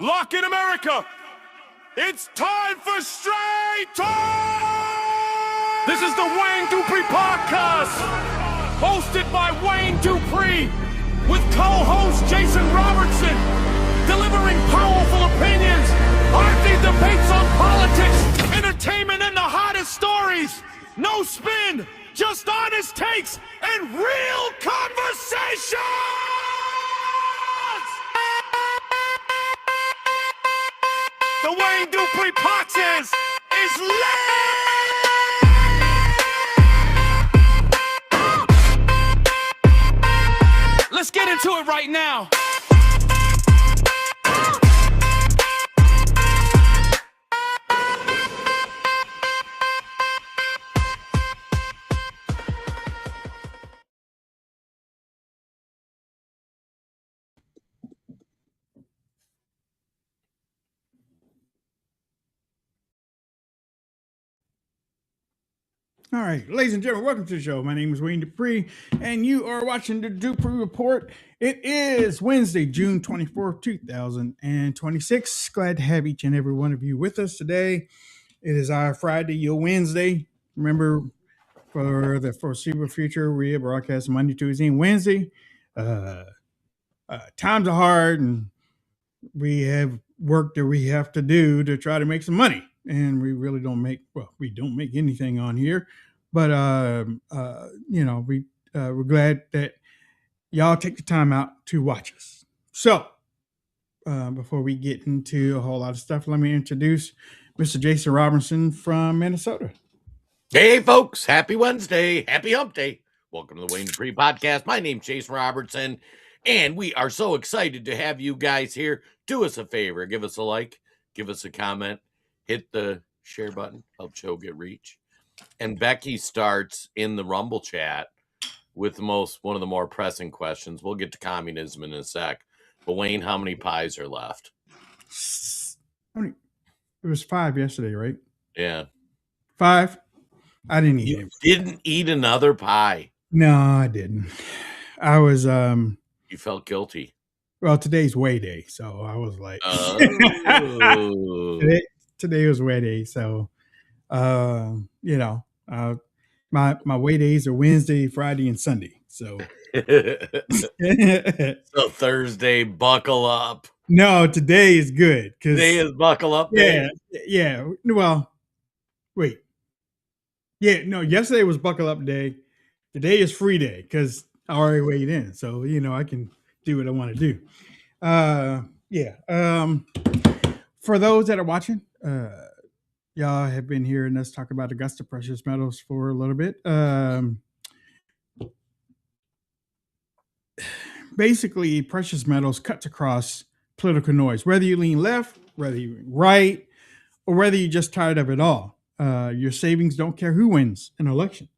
Lock in America! It's time for Straight Talk! This is the Wayne Dupree Podcast, hosted by Wayne Dupree, with co-host Jason Robertson, delivering powerful opinions, arty debates on politics, entertainment, and the hottest stories. No spin, just honest takes and real conversation! The Wayne Dupree Podcast is lit! Let's get into it right now. All right, ladies and gentlemen, welcome to the show. My name is Wayne Dupree, and you are watching the Dupree Report. It is Wednesday, June 24th, 2026. Glad to have each and every one of you with us today. It is our Friday, your Wednesday. Remember, for the foreseeable future, we are broadcasting Monday, Tuesday, and Wednesday. Times are hard, and we have work that we have to do to try to make some money. And we really don't make, we don't make anything on here, but, we're glad that y'all take the time out to watch us. So, before we get into a whole lot of stuff, let me introduce Mr. Jason Robertson from Minnesota. Hey, folks. Happy Wednesday. Happy hump day. Welcome to the Wayne Dupree Podcast. My name's Jason Robertson, and we are so excited to have you guys here. Do us a favor. Give us a like. Give us a comment. Hit the share button, help show get reach. And Becky starts in the Rumble chat with one of the more pressing questions. We'll get to communism in a sec. But Wayne, how many pies are left? It was 5 yesterday, right? Yeah. 5? I didn't eat it. You didn't eat another pie? No, I didn't. I was... You felt guilty? Well, today's weigh day, so I was like... Today was weigh day, so my weigh days are Wednesday, Friday, and Sunday. So, so Thursday, buckle up. No, today is good because today is buckle up day. Yeah. Well, wait. Yeah, no. Yesterday was buckle up day. Today is free day because I already weighed in, so I can do what I want to do. For those that are watching. Y'all have been hearing us talk about Augusta precious metals for a little bit. Basically, precious metals cuts across political noise, whether you lean left, whether you lean right, or whether you're just tired of it all. Your savings don't care who wins an election.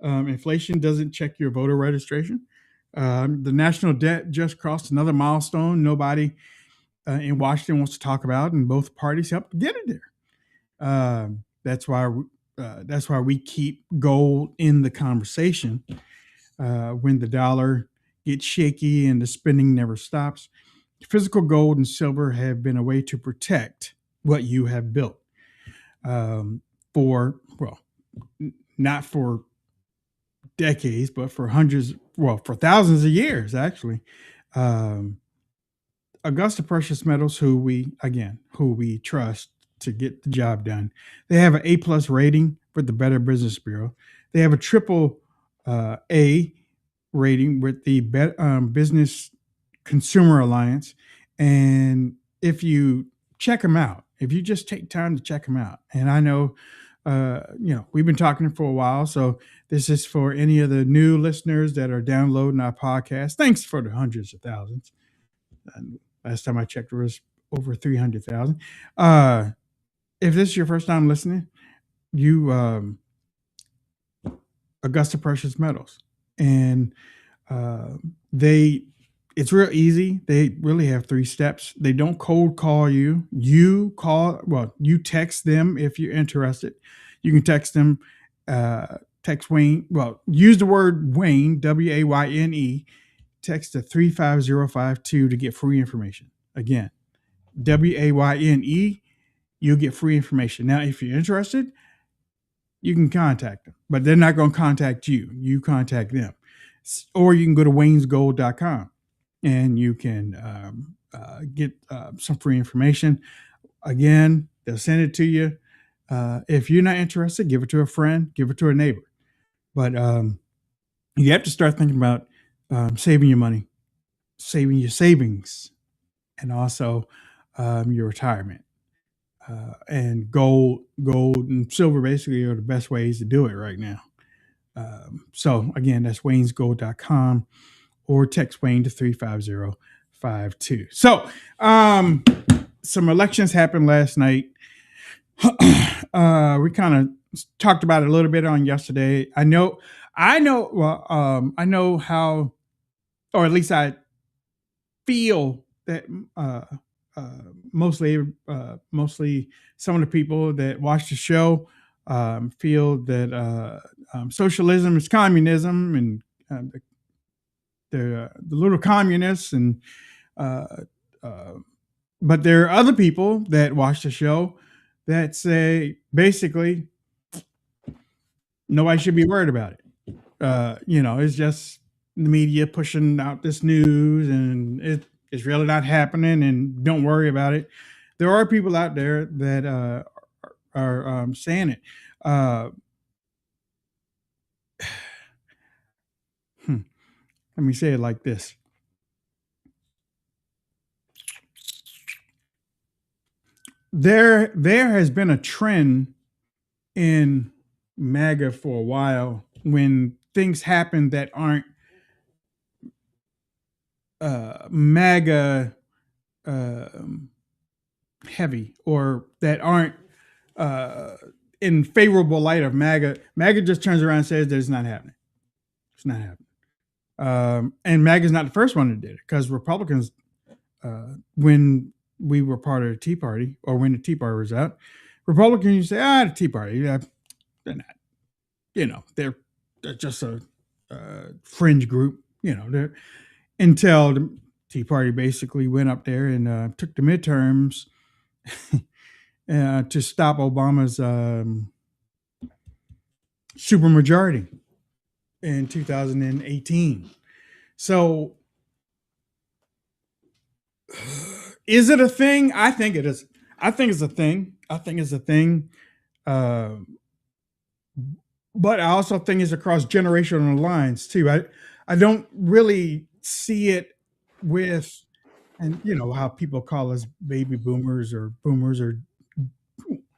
Inflation doesn't check your voter registration. The national debt just crossed another milestone. Nobody in Washington wants to talk about, and both parties helped get it there. That's why we keep gold in the conversation. When the dollar gets shaky and the spending never stops, physical gold and silver have been a way to protect what you have built. Not for decades, but for for thousands of years, actually. Augusta Precious Metals, who we trust to get the job done. They have an A+ rating with the Better Business Bureau. They have a triple A rating with the Business Consumer Alliance. And if you check them out, if you just take time to check them out, and I know, we've been talking for a while, so this is for any of the new listeners that are downloading our podcast. Thanks for the hundreds of thousands. Last time I checked, there was over 300,000. If this is your first time listening, you Augusta Precious Metals, and it's real easy. They really have 3 steps. They don't cold call you. You text them if you're interested. You can text them, text Wayne. Well, use the word Wayne, WAYNE. Text to 35052 to get free information. Again, WAYNE. You'll get free information. Now, if you're interested, you can contact them, but they're not going to contact you. You contact them. Or you can go to waynesgold.com and you can get some free information. Again, they'll send it to you. If you're not interested, give it to a friend, give it to a neighbor. But you have to start thinking about saving your money, saving your savings, and also your retirement. And gold and silver basically are the best ways to do it right now. So again, that's waynesgold.com or text Wayne to 35052. So some elections happened last night. We kind of talked about it a little bit on yesterday. I know how, or at least I feel that mostly some of the people that watch the show feel that socialism is communism, and the little communists, and but there are other people that watch the show that say basically nobody should be worried about it. It's just the media pushing out this news, and it's really not happening, and don't worry about it. There are people out there that are saying it. Let me say it like this. There has been a trend in MAGA for a while when things happen that aren't MAGA heavy, or that aren't in favorable light of MAGA. MAGA just turns around and says that it's not happening. It's not happening. And MAGA is not the first one that did it, because Republicans, when we were part of the Tea Party, or when the Tea Party was out, Republicans used to say, the Tea Party, they're not, they're just a fringe group, until the Tea Party basically went up there and took the midterms to stop Obama's supermajority in 2018. So is it a thing? I think it is. I think it's a thing. But I also think it's across generational lines too. I don't really see it with, and how people call us baby boomers or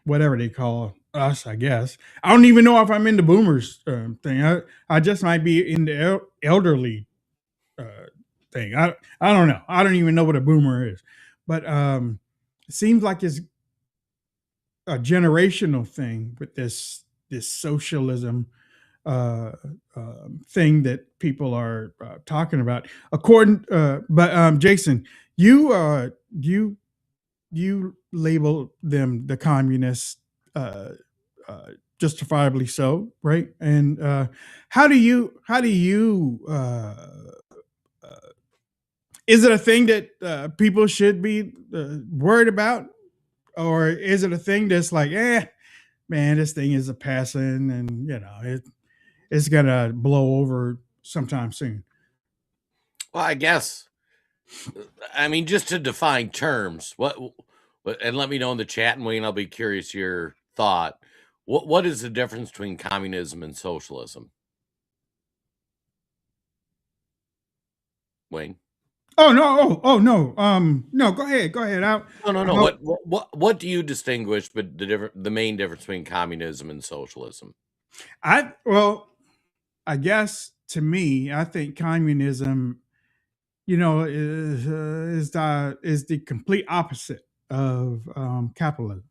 whatever they call us, I guess. I don't even know if I'm in the boomers thing. I just might be in the elderly thing. I don't know. I don't even know what a boomer is. But it seems like it's a generational thing with this socialism thing that people are talking about. But Jason, you label them the communists, justifiably so, right? And how do you is it a thing that people should be worried about, or is it a thing that's like, man, this thing is a passing, and it's gonna blow over sometime soon? Well, I guess, just to define terms, what, and let me know in the chat, and Wayne, I'll be curious your thought. What is the difference between communism and socialism? Wayne? Oh no! No. Go ahead. No. What do you distinguish, but the main difference between communism and socialism? I guess to me, I think communism, is the complete opposite of capitalism.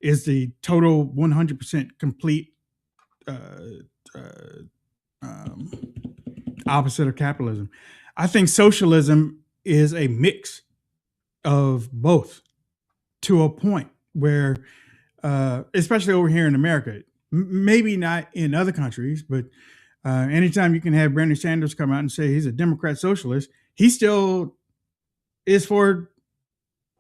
Is the total 100% complete opposite of capitalism. I think socialism is a mix of both, to a point where, especially over here in America, maybe not in other countries, but anytime you can have Bernie Sanders come out and say he's a Democrat socialist, he still is for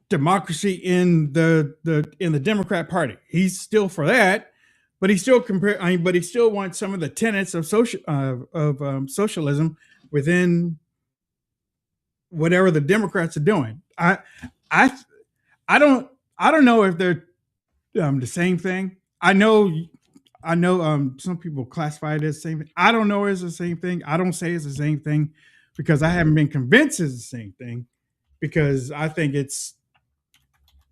democracy in the Democrat Party. He's still for that, but he still but he still wants some of the tenets of socialism within whatever the Democrats are doing. I don't know if they're the same thing. I know some people classify it as the same thing. I don't know it's the same thing. I don't say it's the same thing because I haven't been convinced it's the same thing, because I think it's,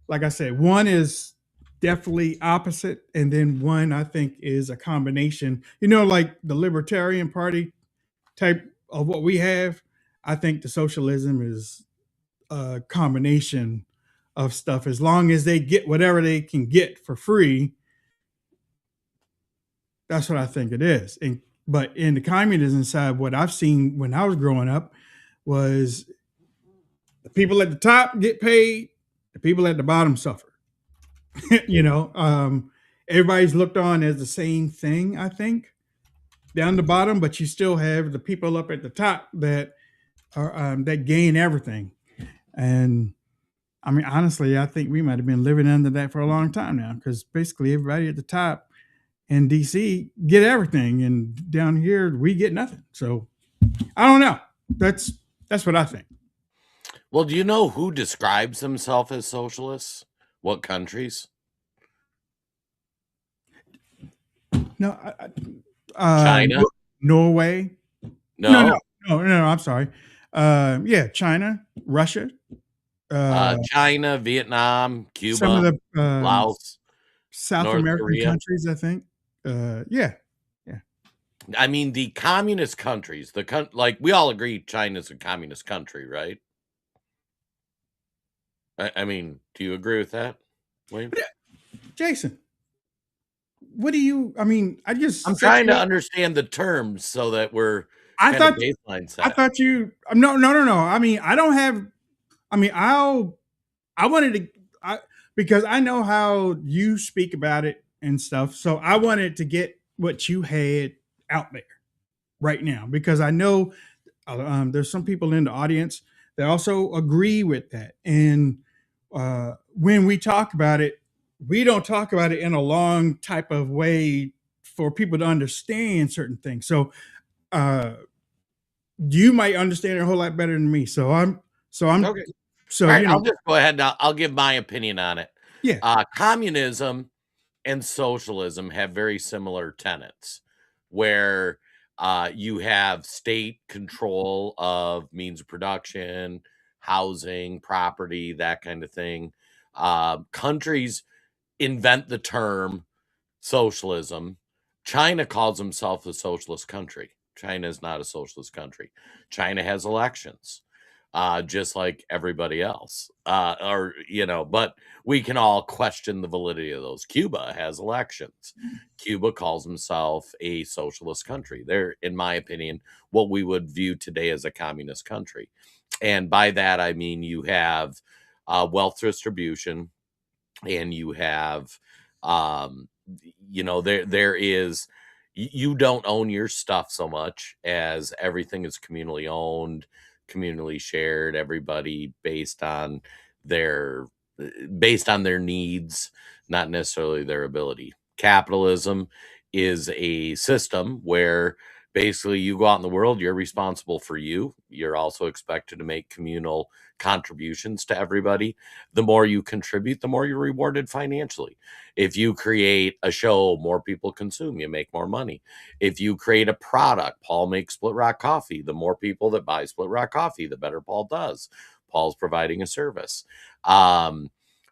like I said, one is definitely opposite, and then one I think is a combination. Like the Libertarian Party type of what we have. I think the socialism is a combination of stuff. As long as they get whatever they can get for free, that's what I think it is. But in the communism side, what I've seen when I was growing up was the people at the top get paid, the people at the bottom suffer. Everybody's looked on as the same thing, I think, down the bottom, but you still have the people up at the top that are that gain everything. And I mean, honestly, I think we might have been living under that for a long time now, because basically everybody at the top in DC get everything, and down here we get nothing. So I don't know. That's what I think. Well, do you know who describes himself as socialists? What countries? No, China? Norway. No. No. I'm sorry. Yeah, China, Russia, China, Vietnam, Cuba, some of the Laos, South North American Korea. countries, I think. Yeah. I mean, the communist countries, like we all agree China's a communist country, right? I mean, do you agree with that, Wayne? Jason, what do you? I mean, I'm trying to understand the terms so that we're baseline set. I thought you. No. I mean, I don't have. I mean, I wanted to. Because I know how you speak about it and stuff, so I wanted to get what you had out there right now, because I know there's some people in the audience that also agree with that. And when we talk about it, we don't talk about it in a long type of way for people to understand certain things. So you might understand it a whole lot better than me. So I'm okay. So right, I'll just go ahead and I'll give my opinion on it. Yeah. Communism and socialism have very similar tenets, where you have state control of means of production, housing, property, that kind of thing. Countries invent the term socialism. China calls himself a socialist country. China is not a socialist country. China has elections, just like everybody else. But we can all question the validity of those. Cuba has elections. Cuba calls himself a socialist country. They're, in my opinion, what we would view today as a communist country. And by that, I mean you have wealth distribution, and you have, there is, you don't own your stuff so much as everything is communally owned, communally shared, everybody based on their needs, not necessarily their ability. Capitalism is a system where basically you go out in the world, you're responsible for you. You're also expected to make communal contributions to everybody. The more you contribute, the more you're rewarded financially. If you create a show, more people consume, you make more money. If you create a product, Paul makes Split Rock coffee. The more people that buy Split Rock coffee, the better Paul does. Paul's providing a service.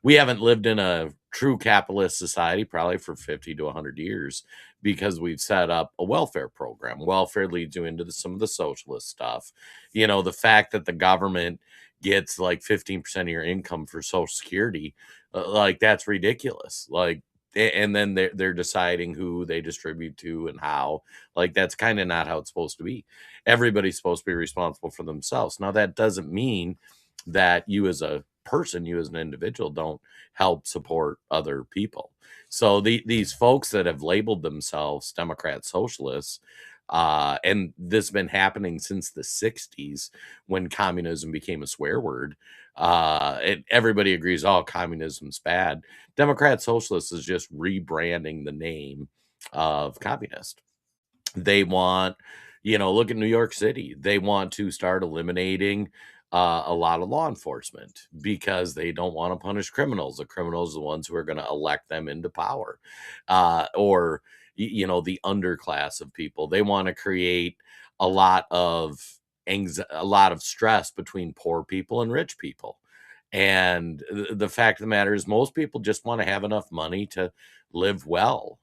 We haven't lived in a true capitalist society probably for 50 to 100 years, because we've set up a welfare program. Welfare leads you into some of the socialist stuff. The fact that the government gets like 15% of your income for Social Security, like that's ridiculous. Like, and then they're deciding who they distribute to and how. Like, that's kind of not how it's supposed to be. Everybody's supposed to be responsible for themselves. Now, that doesn't mean that you as a person, you as an individual, don't help support other people. So these folks that have labeled themselves Democrat socialists, and this has been happening since the 60s when communism became a swear word, Everybody agrees, oh, communism's bad. Democrat Socialist is just rebranding the name of communist. They want, look at New York City. They want to start eliminating a lot of law enforcement because they don't want to punish criminals. The criminals are the ones who are going to elect them into power, or the underclass of people. They want to create a lot of a lot of stress between poor people and rich people. And the fact of the matter is, most people just want to have enough money to live well,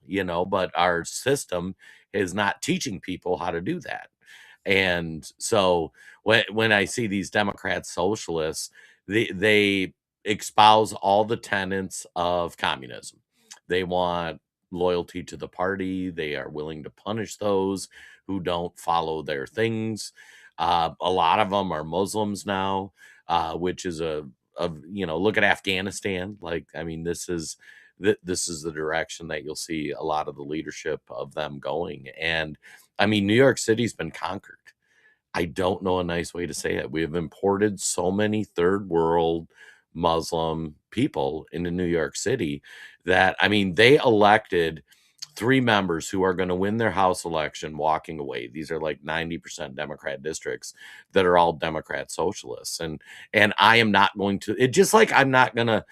but our system is not teaching people how to do that. And so when I see these Democrat socialists, they espouse all the tenets of communism. They want loyalty to the party. They are willing to punish those who don't follow their things. A lot of them are Muslims now, which is look at Afghanistan. Like, I mean, this is the direction that you'll see a lot of the leadership of them going. And I mean, New York City's been conquered. I don't know a nice way to say it. We have imported so many third world Muslim people into New York City that, I mean, they elected 3 members who are going to win their House election walking away. These are like 90% Democrat districts that are all Democrat socialists. And I am not going to, it just like I'm not going to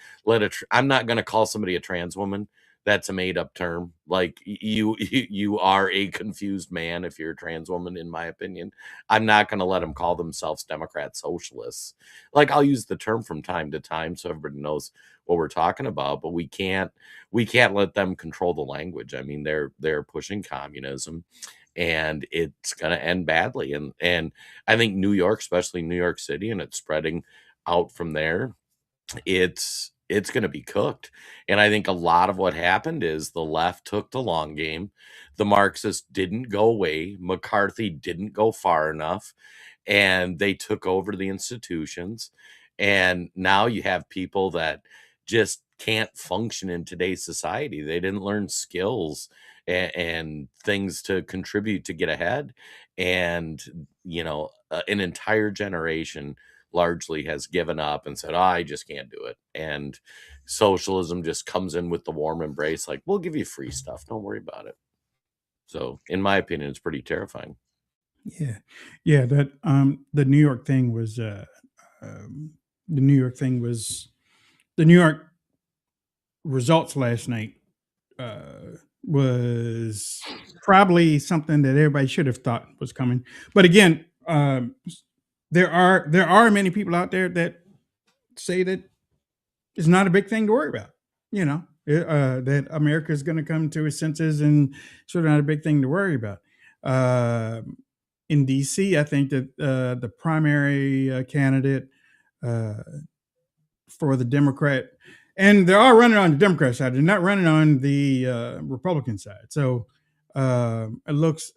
I'm not going to call somebody a trans woman. That's a made up term. Like you are a confused man if you're a trans woman, in my opinion. I'm not going to let them call themselves Democrat socialists. Like, I'll use the term from time to time so everybody knows what we're talking about, but we can't let them control the language. I mean, they're pushing communism, and it's going to end badly. And I think New York, especially New York City, and it's spreading out from there, it's going to be cooked. And I think a lot of what happened is the left took the long game. The Marxists didn't go away. McCarthy didn't go far enough, and they took over the institutions. And now you have people that just can't function in today's society. They didn't learn skills and things to contribute to get ahead. And, an entire generation largely has given up and said, oh, I just can't do it. And socialism just comes in with the warm embrace, like, we'll give you free stuff. Don't worry about it. So, in my opinion, it's pretty terrifying. Yeah, yeah. That the New York thing was the New York thing was the New York results last night was probably something that everybody should have thought was coming. But again, there are many people out there that say that it's not a big thing to worry about. That America is going to come to its senses and sort of not a big thing to worry about. In DC, I think that the primary candidate for the Democrat, and they're all running on the Democrat side, they're not running on the Republican side. So it looks,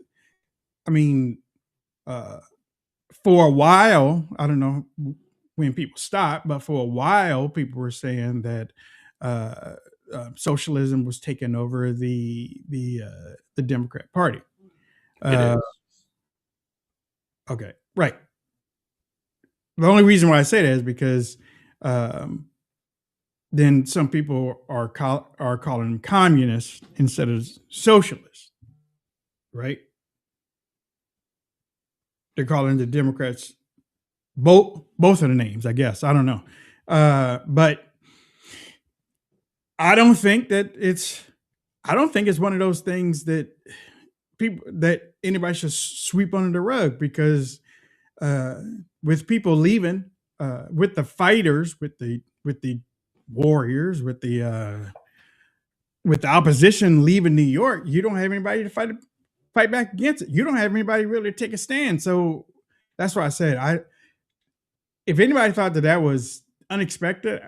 I mean, for a while, I don't know when people stopped, but for a while, people were saying that socialism was taking over the Democrat Party. It is. Okay, right. The only reason why I say that is because then some people are calling them communists instead of socialists, right? They're calling the Democrats both of the names, I guess. I don't know, but I don't think it's one of those things that anybody should sweep under the rug, because with people leaving, with the fighters, with the warriors, with the opposition leaving New York, you don't have anybody to fight back against it. You don't have anybody really to take a stand. So that's why I said, if anybody thought that was unexpected,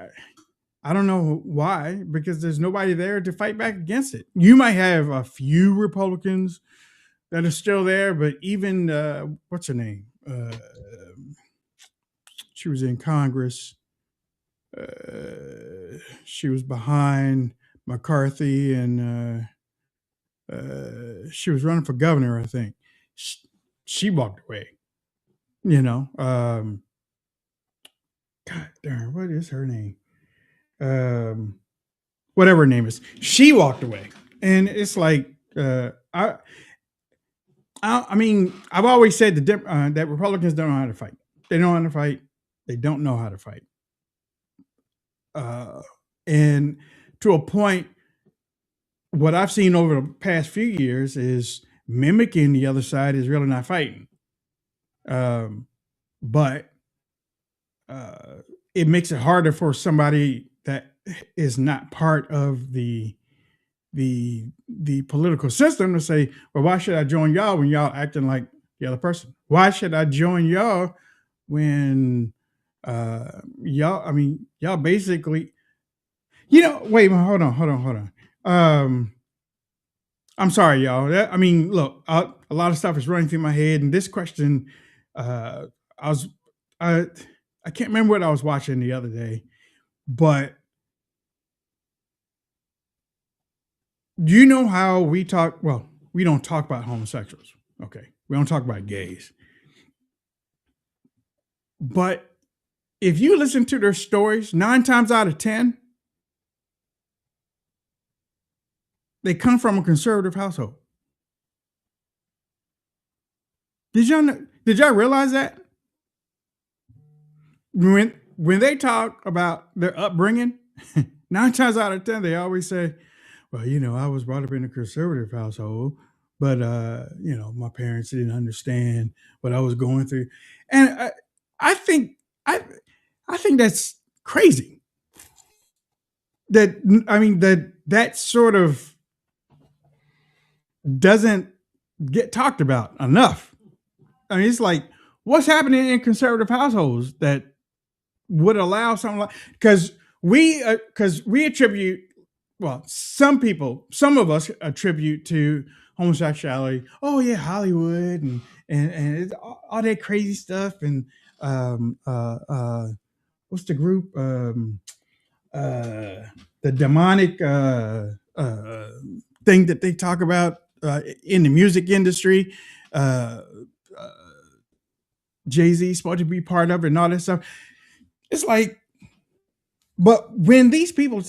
I don't know why, because there's nobody there to fight back against it. You might have a few Republicans that are still there, but even what's her name? She was in Congress. She was behind McCarthy, and she was running for governor, I think. She walked away. God darn, what is her name? Whatever her name is. She walked away, and it's like I mean, I've always said that Republicans don't know how to fight. They don't know how to fight. They don't know how to fight. And to a point, what I've seen over the past few years is mimicking the other side is really not fighting. But it makes it harder for somebody that is not part of the political system to say, well, why should I join y'all when y'all acting like the other person? Why should I join y'all when y'all basically, wait, hold on. I'm sorry, y'all. Look, a lot of stuff is running through my head, and this question, I can't remember what I was watching the other day, but do you know how we talk? Well, we don't talk about homosexuals. Okay. We don't talk about gays. But if you listen to their stories, 9 times out of 10, they come from a conservative household. Did y'all realize that? When they talk about their upbringing, 9 times out of 10, they always say, well, I was brought up in a conservative household, but my parents didn't understand what I was going through. And I think that's crazy. That sort of doesn't get talked about enough. I mean, it's like, what's happening in conservative households that would allow something like, because we attribute, well, some of us attribute to homosexuality. Oh yeah, Hollywood and it's all that crazy stuff. And what's the group? The demonic thing that they talk about in the music industry. Jay-Z supposed to be part of it and all that stuff. It's like, but when these people,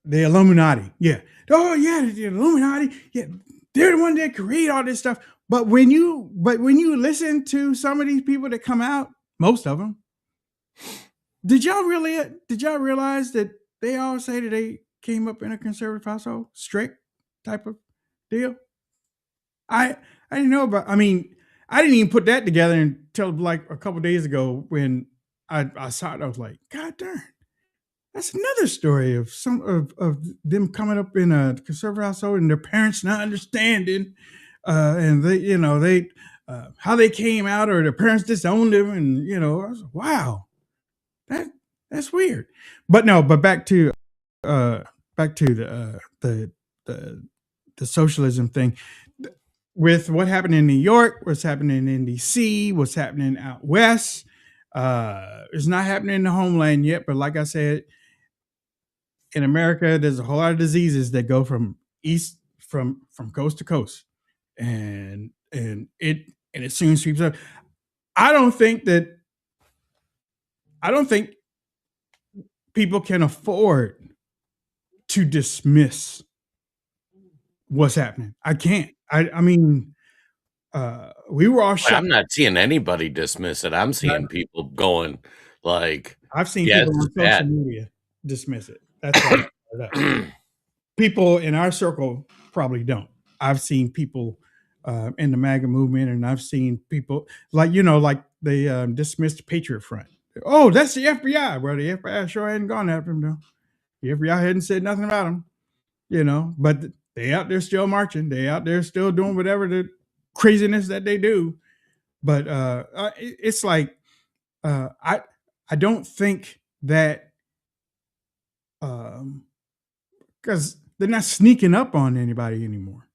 the Illuminati, yeah, oh yeah, the Illuminati, yeah, they're the one that create all this stuff. But when you listen to some of these people that come out, most of them, did y'all realize that they all say that they came up in a conservative household, strict type of deal? I didn't know about. I mean, I didn't even put that together until like a couple of days ago when I saw it. I was like, God darn, that's another story of some of them coming up in a conservative household and their parents not understanding, and they how they came out or their parents disowned them, and I was like, wow, that's weird. But back to the socialism thing. With what happened in New York, what's happening in DC, what's happening out west, it's not happening in the homeland yet. But like I said, in America, there's a whole lot of diseases that go from coast to coast, and it soon sweeps up. I don't think people can afford to dismiss what's happening. I can't. I mean, we were all shocked. I'm not seeing anybody dismiss it. I'm seeing people going like, I've seen people on social media dismiss it. That's why people in our circle probably don't. I've seen people in the MAGA movement, and I've seen people like they dismissed the Patriot Front. Oh, that's the FBI. Well, the FBI sure hadn't gone after him, though. The FBI hadn't said nothing about him, but they out there still marching. They out there still doing whatever the craziness that they do. But it's like I don't think that because they're not sneaking up on anybody anymore,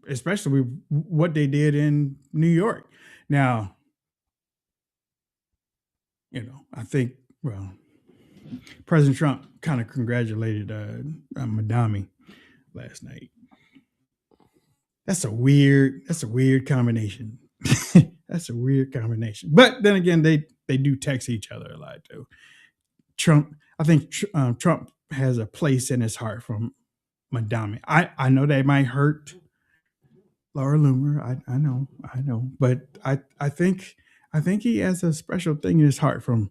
especially what they did in New York. Now, I think, well, President Trump kind of congratulated Madami last night. That's a weird combination. That's a weird combination. But then again, they do text each other a lot too. Trump. I think Trump has a place in his heart from Mandami. I know they might hurt Laura Loomer. I know, but I think he has a special thing in his heart from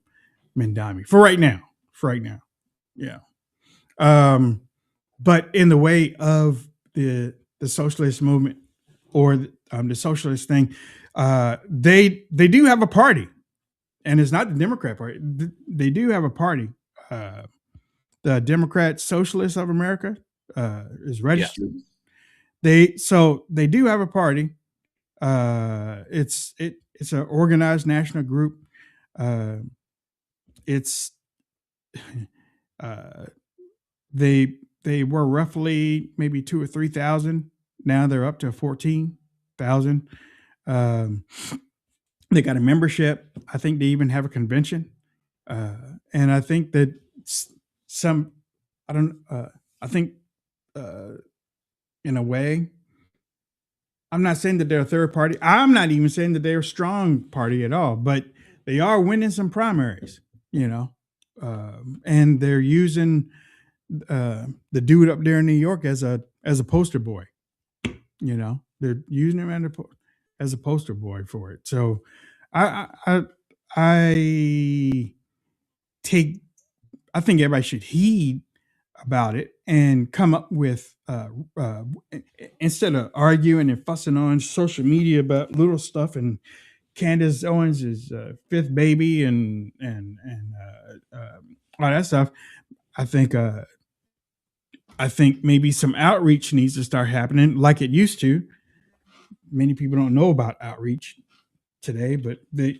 Mandami for right now. Yeah. But in the way of the socialist movement or the socialist thing, they do have a party, and it's not the Democrat Party. They do have a party. The Democrat Socialists of America is registered. Yeah. They do have a party. It's an organized national group. It's they were roughly maybe 2,000 or 3,000. Now they're up to 14,000. They got a membership. I think they even have a convention. And I think that in a way, I'm not saying that they're a third party. I'm not even saying that they're a strong party at all, but they are winning some primaries, and they're using the dude up there in New York as a poster boy. They're using him as a poster boy for it. So I think everybody should heed about it and come up with instead of arguing and fussing on social media about little stuff and Candace Owens is fifth baby and all that stuff. I think maybe some outreach needs to start happening like it used to. Many people don't know about outreach today, but there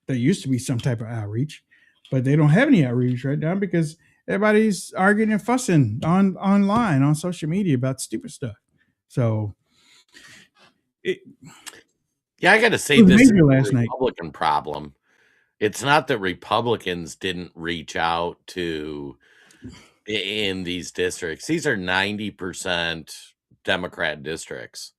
used to be some type of outreach, but they don't have any outreach right now because everybody's arguing and fussing online on social media about stupid stuff. So, I got to say, this is a Republican problem. It's not that Republicans didn't reach out to in these districts. These are 90% Democrat districts.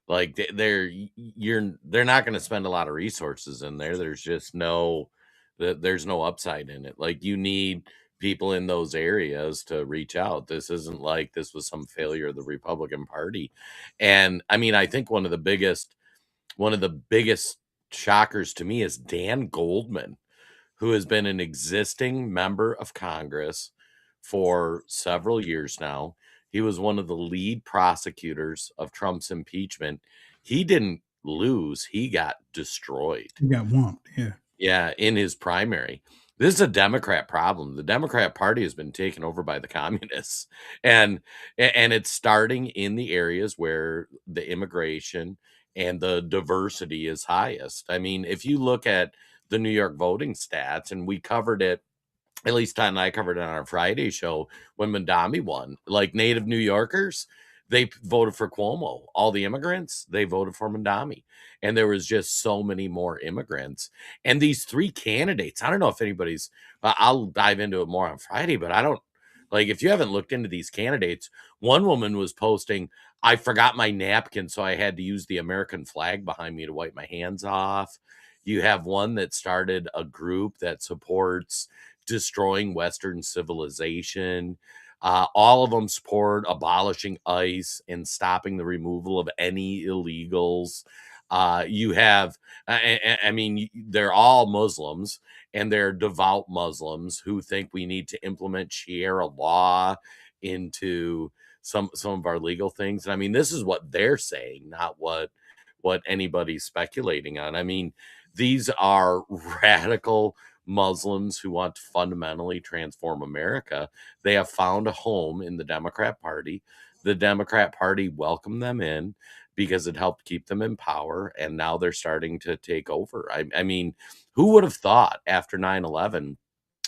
Like they're not going to spend a lot of resources in there. There's just there's no upside in it. Like you need people in those areas to reach out. This isn't like this was some failure of the Republican Party. And I mean, I think one of the biggest shockers to me is Dan Goldman, who has been an existing member of Congress for several years now. He was one of the lead prosecutors of Trump's impeachment. He didn't lose. He got destroyed. He got whomped. Yeah. Yeah, in his primary. This is a Democrat problem. The Democrat Party has been taken over by the communists, and it's starting in the areas where the immigration and the diversity is highest. I mean, if you look at the New York voting stats, and we covered it, at least Todd and I covered it on our Friday show when Mandami won, like native New Yorkers, they voted for Cuomo. All the immigrants, they voted for Mandami. And there was just so many more immigrants. And these three candidates, I don't know if anybody's, I'll dive into it more on Friday, but I don't, like, if you haven't looked into these candidates, one woman was posting, I forgot my napkin, so I had to use the American flag behind me to wipe my hands off. You have one that started a group that supports destroying Western civilization. All of them support abolishing ICE and stopping the removal of any illegals. You have, I mean, they're all Muslims, and they're devout Muslims who think we need to implement Sharia law into some of our legal things. And I mean, this is what they're saying, not what anybody's speculating on. I mean, these are radical Muslims who want to fundamentally transform America. They have found a home in the Democrat Party. The Democrat Party welcomed them in because it helped keep them in power, and now they're starting to take over. I mean, who would have thought after 9/11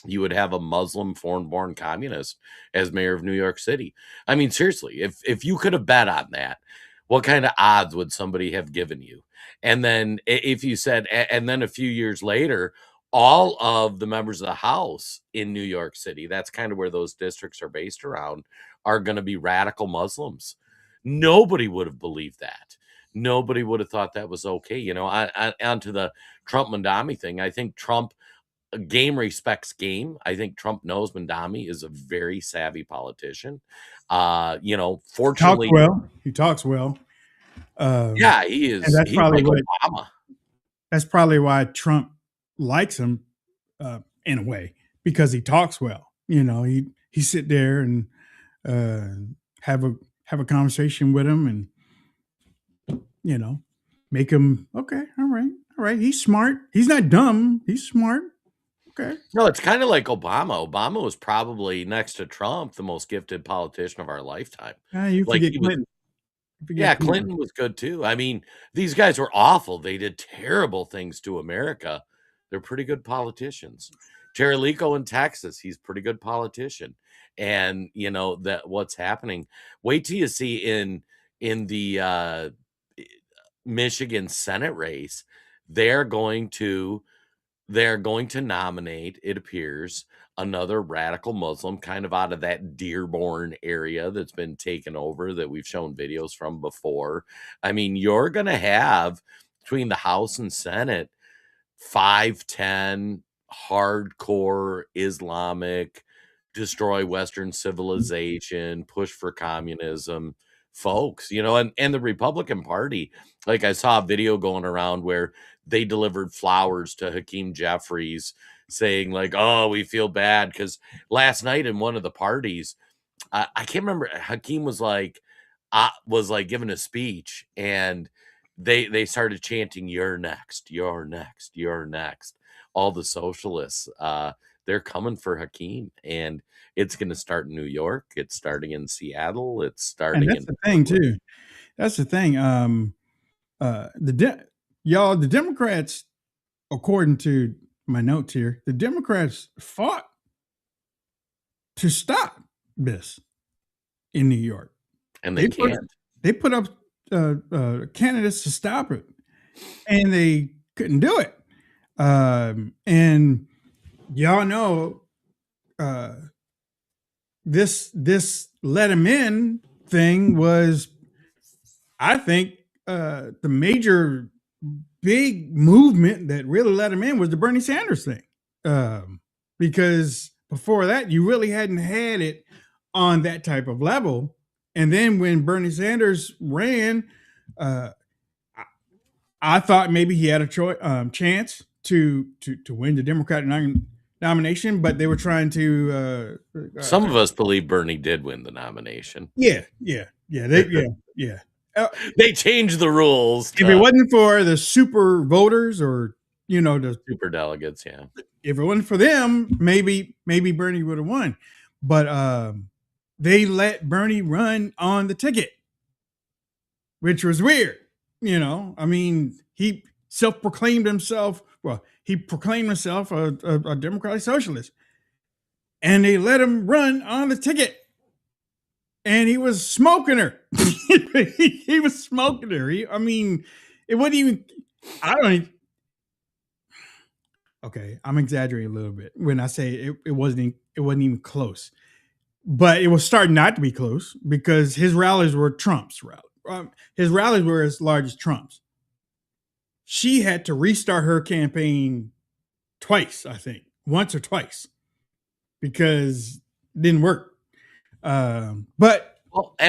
you would have a Muslim foreign-born communist as mayor of New York City? I mean, seriously, if you could have bet on that, what kind of odds would somebody have given you? And then if you said, and then a few years later, all of the members of the House in New York City, that's kind of where those districts are based around, are going to be radical Muslims. Nobody would have believed that. Nobody would have thought that was okay. On to the Trump Mandami thing. I think Trump game respects game. I think Trump knows Mandami is a very savvy politician. Fortunately, He talks well. yeah, he And is. He's like Obama. that's probably why Trump likes him in a way, because he talks well. He sit there and have a conversation with him, and make him okay. All right. He's smart. He's not dumb. He's smart. Okay. No, it's kind of like Obama. Obama was probably, next to Trump, the most gifted politician of our lifetime. You Like, forget he was. Clinton. Yeah, Clinton was good too. I mean, these guys were awful. They did terrible things to America. They're pretty good politicians. Lico in Texas, he's a pretty good politician. And that what's happening. Wait till you see in the Michigan Senate race, they're going to nominate, it appears, another radical Muslim, kind of out of that Dearborn area that's been taken over, that we've shown videos from before. I mean, you're going to have, between the House and Senate, 5-10 hardcore Islamic, destroy Western civilization, push for communism folks, and the Republican Party. Like, I saw a video going around where they delivered flowers to Hakeem Jeffries, saying like, "Oh, we feel bad," because last night in one of the parties, I can't remember, Hakeem was like giving a speech, and they started chanting, "You're next, you're next, you're next." All the socialists, they're coming for Hakeem, and it's going to start in New York. It's starting in Seattle. It's starting. And that's the thing too. That's the thing. The Democrats, according to my notes here, the Democrats fought to stop this in New York, and they can't. They put up candidates to stop it, and they couldn't do it. And y'all know, this let him in thing was, I think, the major big movement that really let him in was the Bernie Sanders thing. Because before that, you really hadn't had it on that type of level. And then when Bernie Sanders ran, I thought maybe he had a chance to win the Democratic nomination, but they were trying to. Some of us believe Bernie did win the nomination. Yeah. They changed the rules. If it wasn't for the super voters, or the super delegates, yeah. If it wasn't for them, maybe Bernie would have won. But they let Bernie run on the ticket, which was weird. I mean, he proclaimed himself a democratic socialist, and they let him run on the ticket, and he was smoking her. He was smoking her. I mean, it wasn't even. I don't even. Okay, I'm exaggerating a little bit when I say it wasn't even close, but it was starting not to be close, because his rallies were Trump's rally. His rallies were as large as Trump's. She had to restart her campaign twice, I think, once or twice, because it didn't work. And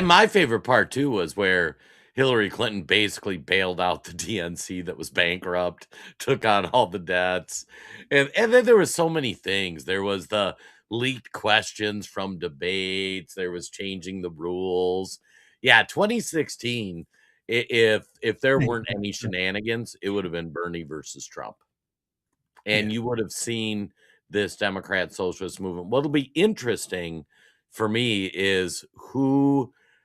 my favorite part too was where Hillary Clinton basically bailed out the DNC that was bankrupt, took on all the debts. And then there was so many things. There was the leaked questions from debates. There was changing the rules. Yeah, 2016, if there weren't any shenanigans, it would have been Bernie versus Trump. And you would have seen this Democrat socialist movement. What'll be interesting for me is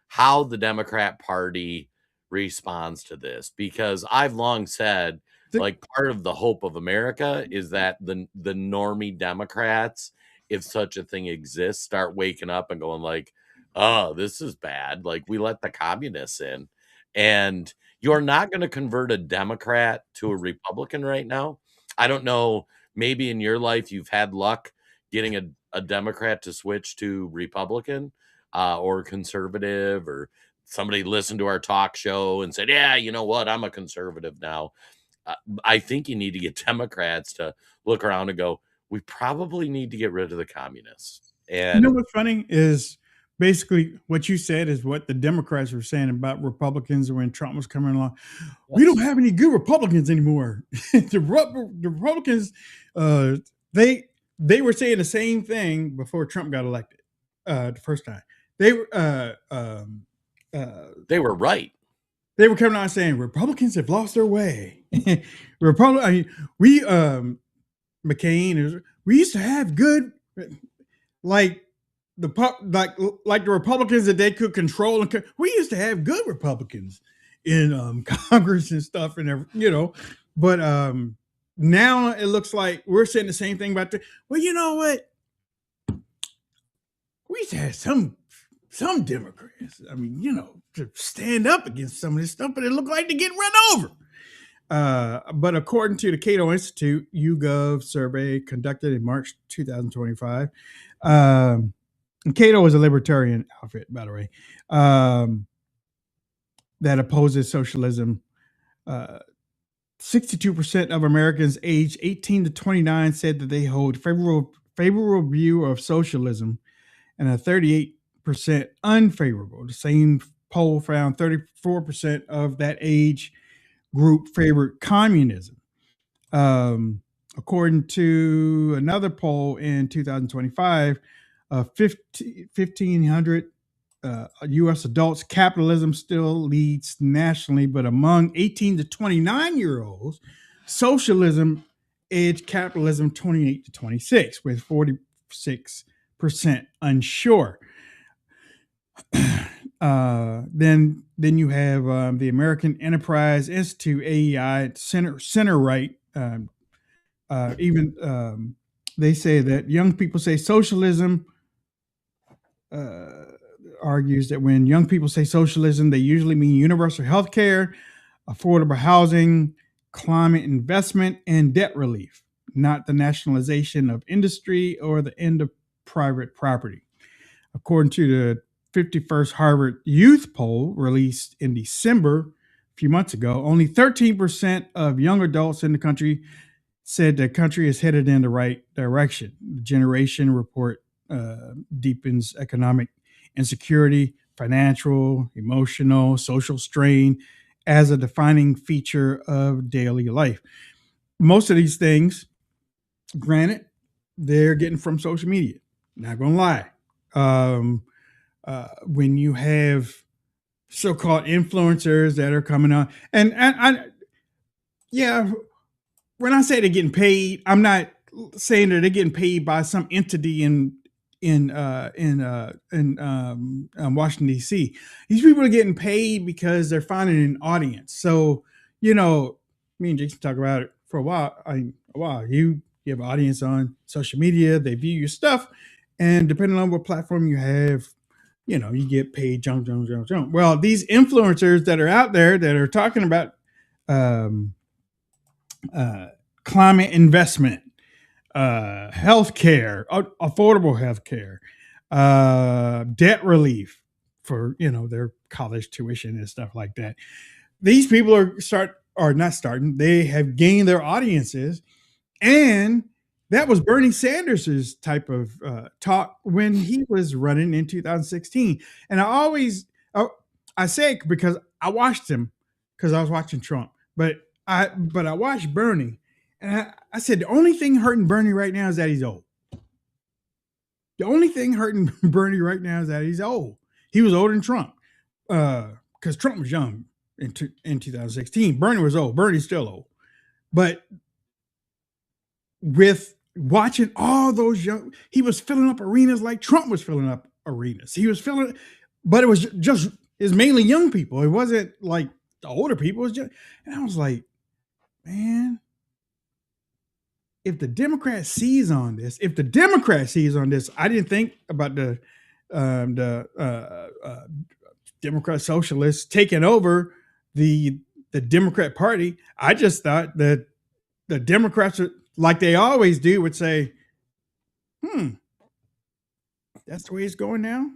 how the Democrat Party responds to this, because I've long said, like, part of the hope of America is that the normie Democrats, if such a thing exists, start waking up and going like, "Oh, this is bad. Like, we let the communists in." And you're not going to convert a Democrat to a Republican right now. I don't know. Maybe in your life you've had luck getting a Democrat to switch to Republican or conservative, or somebody listened to our talk show and said, "Yeah, you know what? I'm a conservative now." I think you need to get Democrats to look around and go, we probably need to get rid of the communists. You And know what's funny is basically what you said is what the Democrats were saying about Republicans when Trump was coming along. We don't have any good Republicans anymore. The Republicans, they were saying the same thing before Trump got elected the first time. They were right. They were coming out saying Republicans have lost their way. McCain, we used to have good, like the Republicans that they could control. We used to have good Republicans in Congress and stuff, and but now it looks like we're saying the same thing about well, you know what? We used to have some Democrats. I mean, to stand up against some of this stuff, but it looked like they're getting run over. But according to the Cato Institute YouGov survey conducted in March 2025, and Cato is a libertarian outfit, by the way, that opposes socialism. 62% of Americans aged 18 to 29 said that they hold favorable view of socialism, and a 38% unfavorable. The same poll found 34% of that age group favored communism. According to another poll in 2025, 1,500 U.S. adults, capitalism still leads nationally, but among 18 to 29-year-olds, socialism edged capitalism 28 to 26, with 46% unsure. Then you have the American Enterprise Institute, AEI, center right. Even they say that young people say socialism, argues that when young people say socialism, they usually mean universal health care, affordable housing, climate investment, and debt relief, not the nationalization of industry or the end of private property. According to the 51st Harvard Youth Poll released in December, a few months ago, only 13% of young adults in the country said the country is headed in the right direction. The Generation Report deepens economic insecurity, financial, emotional, social strain as a defining feature of daily life. Most of these things, granted, they're getting from social media. Not gonna lie. When you have so-called influencers that are coming on, and when I say they're getting paid, I'm not saying that they're getting paid by some entity in Washington D.C. These people are getting paid because they're finding an audience. So me and Jason talk about it for a while. You have an audience on social media. They view your stuff, and depending on what platform you have, you get paid. Jump. Well, these influencers that are out there that are talking about climate investment, healthcare, affordable healthcare, debt relief for their college tuition and stuff like that. These people are not starting. They have gained their audiences, and that was Bernie Sanders's type of talk when he was running in 2016. And I say it because I watched him because I was watching Trump, but I watched Bernie. And I said, the only thing hurting Bernie right now is that he's old. The only thing hurting Bernie right now is that he's old. He was older than Trump because Trump was young in 2016. Bernie was old. Bernie's still old. But with watching all those young, he was filling up arenas like Trump was filling up arenas. He was filling, but it's mainly young people. It wasn't like the older people. It was just, and I was like, man, if the Democrats seize on this, I didn't think about the Democrat socialists taking over the Democrat Party. I just thought that the Democrats, like they always do, would say, that's the way it's going now.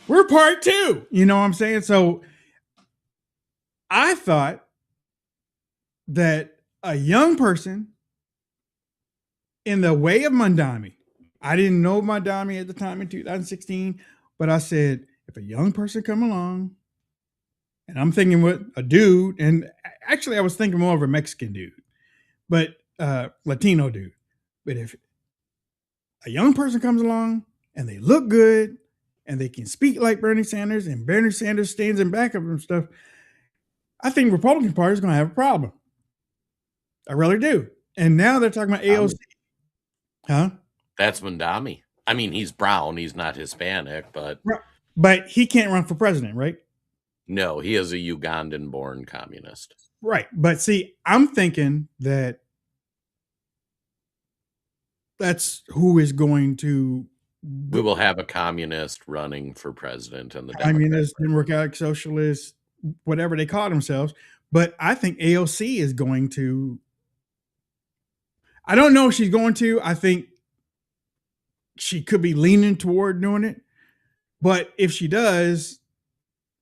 We're part two. You know what I'm saying? So I thought that a young person in the way of Mondami. I didn't know Mondami at the time in 2016, but I said, if a young person come along, and I'm thinking with a dude, and actually I was thinking more of a Mexican dude, but Latino dude. But if a young person comes along and they look good and they can speak like Bernie Sanders and Bernie Sanders stands in back of them stuff, I think the Republican Party is going to have a problem. I really do. And now they're talking about AOC. Huh? That's Mondami. I mean, he's brown. He's not Hispanic, but he can't run for president, right? No, he is a Ugandan-born communist. Right. But see, I'm thinking that that's who is going to. We will have a communist running for president, and the communist, democratic, socialist, whatever they call themselves. But I think AOC is going to. I don't know if she's going to. I think she could be leaning toward doing it. But if she does,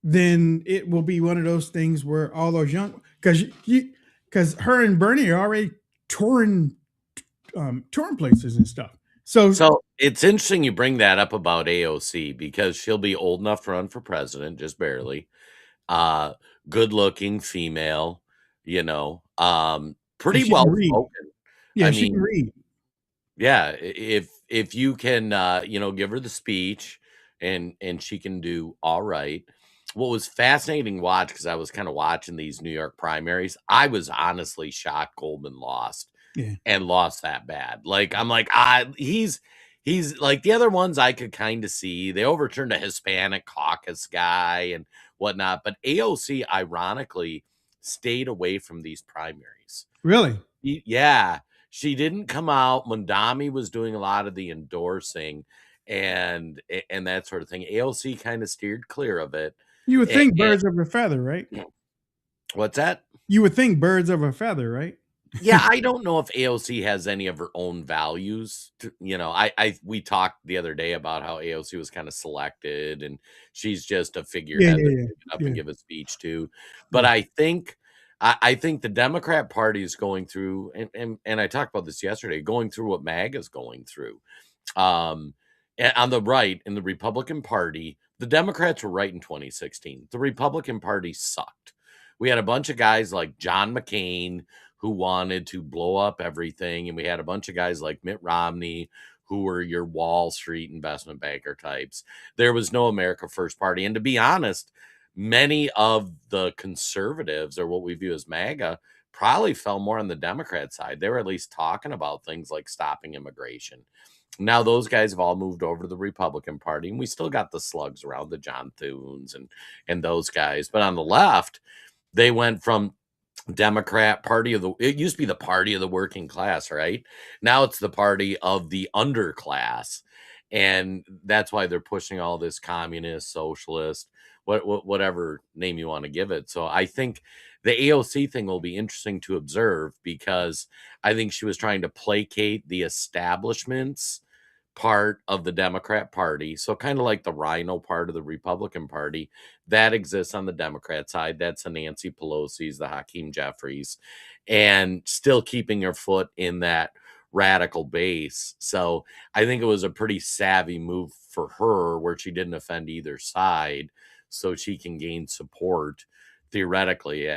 then it will be one of those things where all those young, because her and Bernie are already touring places and stuff. So it's interesting you bring that up about AOC, because she'll be old enough to run for president, just barely. Good looking female, pretty well spoken. Yeah, she can read. Yeah, if you can give her the speech and she can do all right. What was fascinating to watch, because I was kind of watching these New York primaries, I was honestly shocked Goldman lost. Yeah. And lost that bad. Like, I'm like, he's like the other ones I could kind of see. They overturned a Hispanic caucus guy and whatnot, but AOC ironically stayed away from these primaries. Really? Yeah. She didn't come out. Mondami was doing a lot of the endorsing and that sort of thing. AOC kind of steered clear of it. You would think birds of a feather, right? What's that? You would think birds of a feather, right? Yeah, I don't know if AOC has any of her own values. We talked the other day about how AOC was kind of selected, and she's just a figurehead that pick up and give a speech to. But I think the Democrat Party is going through, and I talked about this yesterday, going through what MAGA is going through. On the right, in the Republican Party, the Democrats were right in 2016. The Republican Party sucked. We had a bunch of guys like John McCain who wanted to blow up everything. And we had a bunch of guys like Mitt Romney, who were your Wall Street investment banker types. There was no America First Party. And to be honest, many of the conservatives, or what we view as MAGA, probably fell more on the Democrat side. They were at least talking about things like stopping immigration. Now those guys have all moved over to the Republican Party, and we still got the slugs around, the John Thunes and those guys. But on the left, they went from Democrat Party it used to be the party of the working class, right? Now it's the party of the underclass. And that's why they're pushing all this communist, socialist, whatever name you want to give it. So I think the AOC thing will be interesting to observe, because I think she was trying to placate the establishments part of the Democrat Party. So kind of like the Rhino part of the Republican Party that exists on the Democrat side. That's the Nancy Pelosi's, the Hakeem Jeffries, and still keeping her foot in that radical base. So I think it was a pretty savvy move for her, where she didn't offend either side, so she can gain support theoretically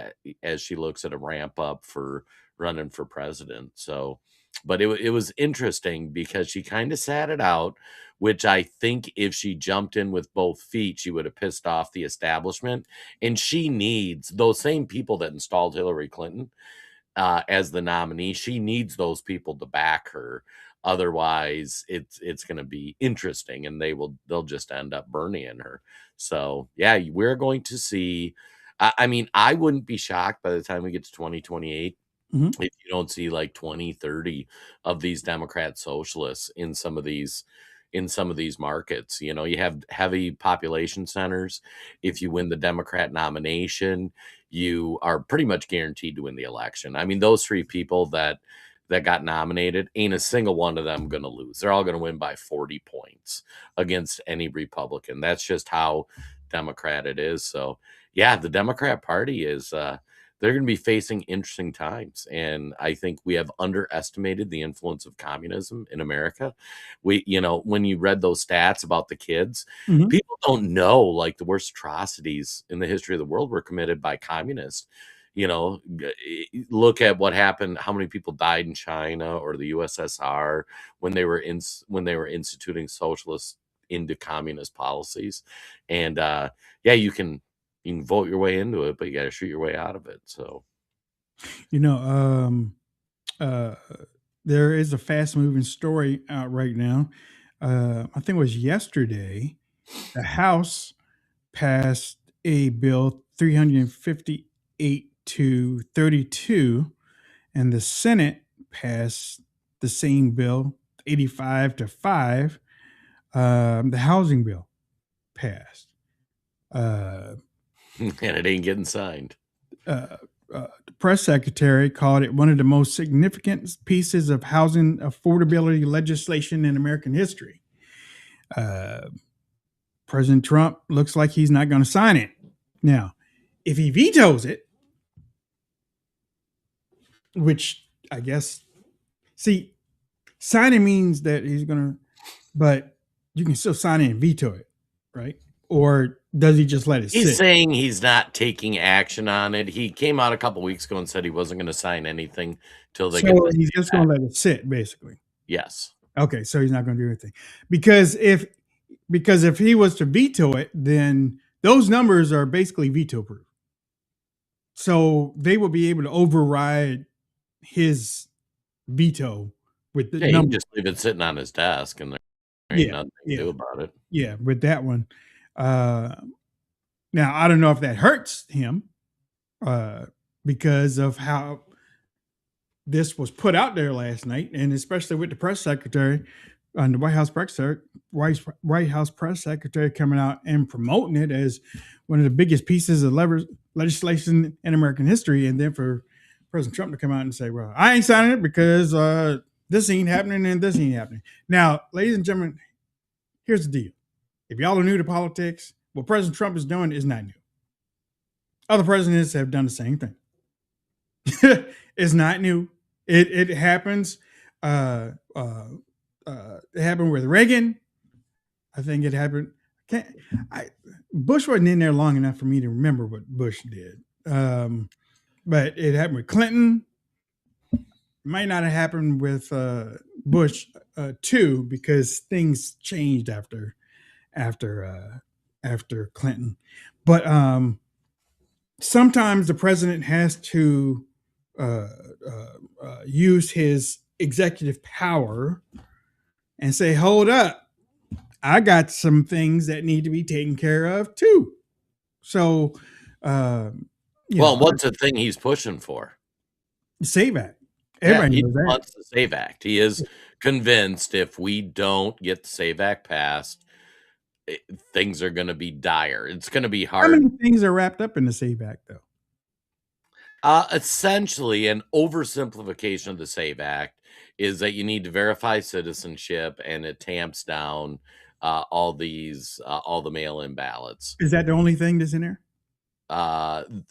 as she looks at a ramp up for running for president. So, but it was interesting, because she kind of sat it out, which I think if she jumped in with both feet, she would have pissed off the establishment. And she needs those same people that installed Hillary Clinton as the nominee. She needs those people to back her. Otherwise, it's going to be interesting, and they'll just end up burning her. So yeah, we're going to see. I mean, I wouldn't be shocked by the time we get to 2028 if you don't see like 20, 30 of these Democrat socialists in some of these markets. You have heavy population centers. If you win the Democrat nomination, you are pretty much guaranteed to win the election. I mean, those three people that got nominated, ain't a single one of them going to lose. They're all going to win by 40 points against any Republican. That's just how Democrat it is. So yeah, the Democrat Party is they're going to be facing interesting times. And I think we have underestimated the influence of communism in America. When you read those stats about the kids, Mhm. people don't know like the worst atrocities in the history of the world were committed by communists. Look at what happened, how many people died in China or the USSR when they were instituting socialist into communist policies. And yeah, you can vote your way into it, but you got to shoot your way out of it. So, You know, uh, there is a fast moving story out right now. I think it was yesterday. The House passed a bill 358 to 32, and the Senate passed the same bill 85 to 5. The housing bill passed. Uh, and it ain't getting signed. the press secretary called it one of the most significant pieces of housing affordability legislation in American history. Uh, President Trump looks like he's not going to sign it. Now, if he vetoes it, which I guess, see, signing means that he's going to, but you can still sign it and veto it, right? Or does he just let it He's sit? saying he's not taking action on it. He came out a couple weeks ago and said he wasn't going to sign anything till they So get this. he's just going to let it sit, basically. Yes. Okay, so he's not going to do anything because if he was to veto it, then those numbers are basically veto proof. So they will be able to override his veto with the Yeah, he can number. just leave it sitting on his desk and there ain't nothing to do about it. Yeah, with that one. Now I don't know if that hurts him because of how this was put out there last night, and especially with the press secretary and the White House press secretary coming out and promoting it as one of the biggest pieces of legislation in American history, and then for President Trump to come out and say, "Well, I ain't signing it because this ain't happening and this ain't happening." Now, ladies and gentlemen, here's the deal: if y'all are new to politics, what President Trump is doing is not new. Other presidents have done the same thing. It's not new. It happens. It happened with Reagan. I think it happened. Bush wasn't in there long enough for me to remember what Bush did. But it happened with Clinton. It might not have happened with Bush too, because things changed after Clinton. But sometimes the president has to use his executive power and say, hold up, I got some things that need to be taken care of too. So, What's the thing he's pushing for? SAVE Act. Everybody Everybody knows that. wants the SAVE Act. He is convinced if we don't get the SAVE Act passed, things are going to be dire. It's going to be How hard. many things are wrapped up in the SAVE Act, though? Essentially, an oversimplification of the SAVE Act is that you need to verify citizenship, and it tamps down all the mail-in ballots. Is that the only thing that's in there?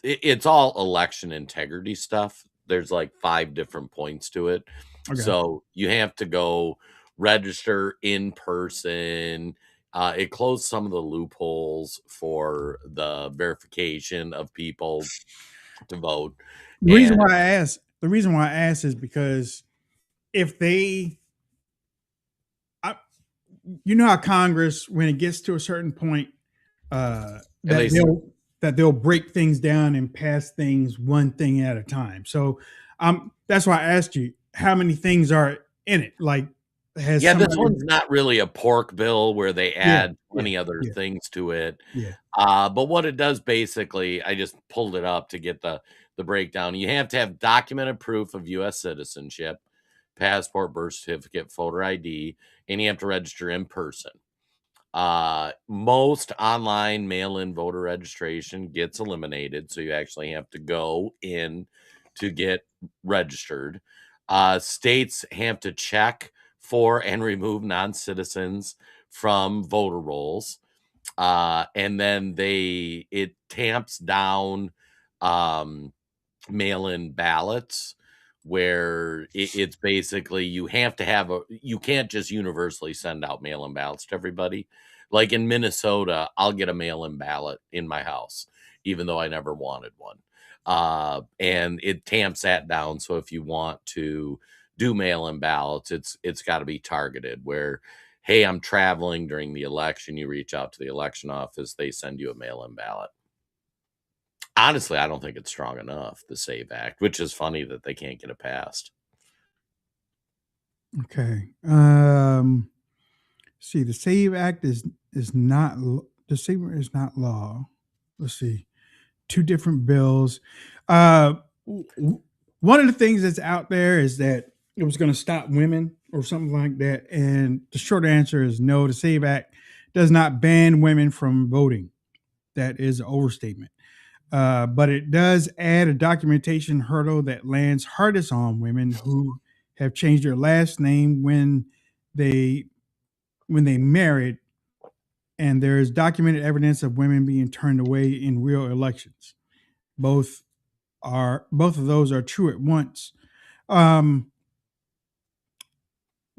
It's all election integrity stuff. There's like 5 different points to it. Okay. So you have to go register in person. It closed some of the loopholes for the verification of people to vote. The reason why I ask is because if they, you know how Congress, when it gets to a certain point, that they'll break things down and pass things one thing at a time. So that's why I asked you how many things are in it. Like, this one's not really a pork bill where they add many other things to it. Yeah. But what it does basically, I just pulled it up to get the breakdown. You have to have documented proof of U.S. citizenship, passport, birth certificate, voter ID, and you have to register in person. Most online mail-in voter registration gets eliminated, so you actually have to go in to get registered. States have to check for and remove non-citizens from voter rolls, and then it tamps down mail-in ballots where it's basically you have to have you can't just universally send out mail-in ballots to everybody. Like in Minnesota, I'll get a mail-in ballot in my house, even though I never wanted one. And it tamps that down. So if you want to do mail-in ballots, it's got to be targeted where, hey, I'm traveling during the election. You reach out to the election office, they send you a mail-in ballot. Honestly, I don't think it's strong enough, the SAVE Act, which is funny that they can't get it passed. Okay. See, the SAVE Act is not the SAVE is not law. Let's see, two different bills. One of the things that's out there is that it was going to stop women or something like that, and the short answer is no. The SAVE Act does not ban women from voting. That is an overstatement. But it does add a documentation hurdle that lands hardest on women who have changed their last name when they married, and there is documented evidence of women being turned away in real elections. Both of those are true at once. The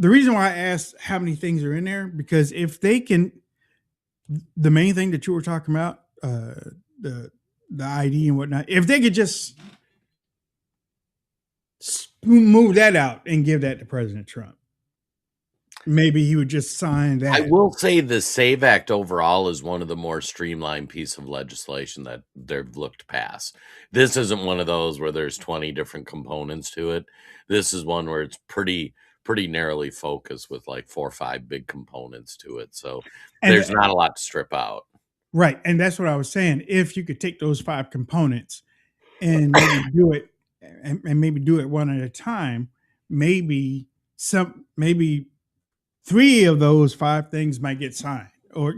reason why I asked how many things are in there, because if they can, the main thing that you were talking about, the ID and whatnot, if they could just move that out and give that to President Trump, maybe he would just sign that. I will say the SAVE Act overall is one of the more streamlined piece of legislation that they've looked past. This isn't one of those where there's 20 different components to it. This is one where it's pretty narrowly focused with like 4 or 5 big components to it. So there's not a lot to strip out. Right. And that's what I was saying. If you could take those 5 components and maybe do it and maybe do it one at a time, maybe 3 of those 5 things might get signed, or,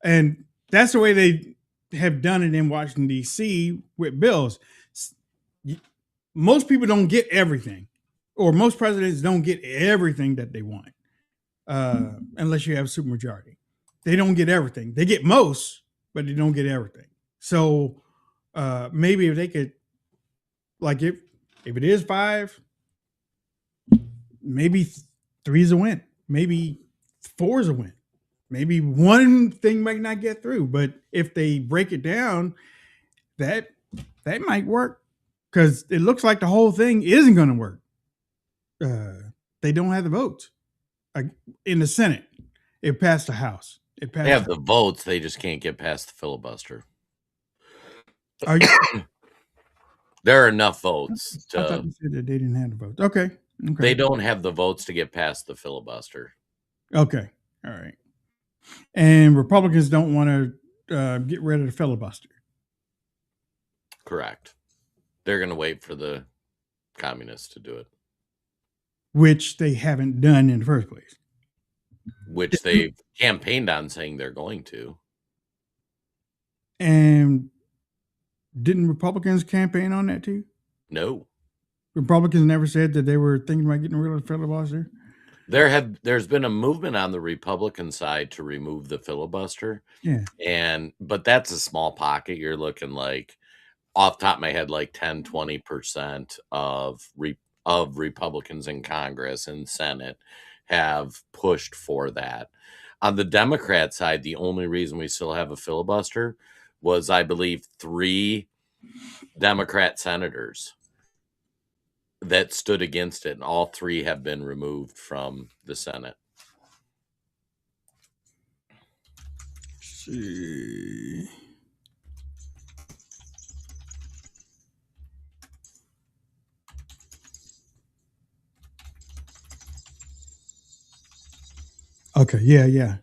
and that's the way they have done it in Washington, D.C. with bills. Most people don't get everything, or most presidents don't get everything that they want, unless you have a supermajority. They don't get everything. They get most, but they don't get everything. So maybe if they could, like, if it is 5, maybe 3 is a win. Maybe 4 is a win. Maybe one thing might not get through, but if they break it down, that might work, because it looks like the whole thing isn't going to work. They don't have the votes in the Senate. It passed the House. They have the votes. They just can't get past the filibuster. There are enough votes I thought you said that they didn't have the votes. Okay. They don't have the votes to get past the filibuster. Okay. All right. And Republicans don't want to get rid of the filibuster. Correct. They're going to wait for the communists to do it, which they haven't done in the first place. Which they've campaigned on saying they're going to. And didn't Republicans campaign on that too? No. Republicans never said that they were thinking about getting rid of the filibuster? There's been a movement on the Republican side to remove the filibuster. Yeah. But that's a small pocket. You're looking like, off the top of my head, like 10, 20% of Republicans in Congress and Senate have pushed for that. On the Democrat side, the only reason we still have a filibuster was, I believe, 3 Democrat senators that stood against it, and all 3 have been removed from the Senate. Let's see. Okay. Yeah.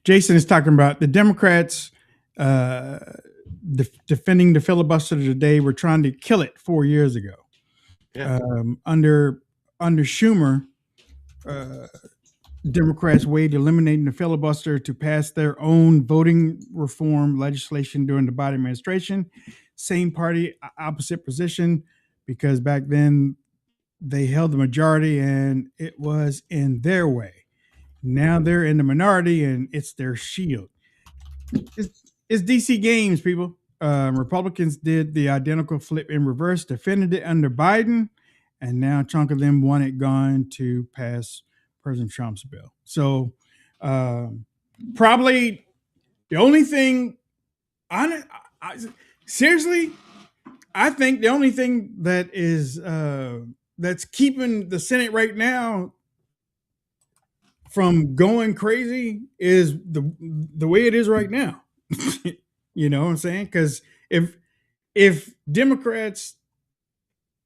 Jason is talking about the Democrats defending the filibuster today. Were trying to kill it 4 years ago. Yeah. Under Schumer, Democrats weighed eliminating the filibuster to pass their own voting reform legislation during the Biden administration. Same party, opposite position, because back then they held the majority and it was in their way. Now they're in the minority and it's their shield. It's DC games, people. Republicans did the identical flip in reverse, defended it under Biden, and now a chunk of them want it gone to pass President Trump's bill. So probably the only thing, seriously, I think the only thing that is that's keeping the Senate right now from going crazy is the way it is right now. You know what I'm saying? Because if Democrats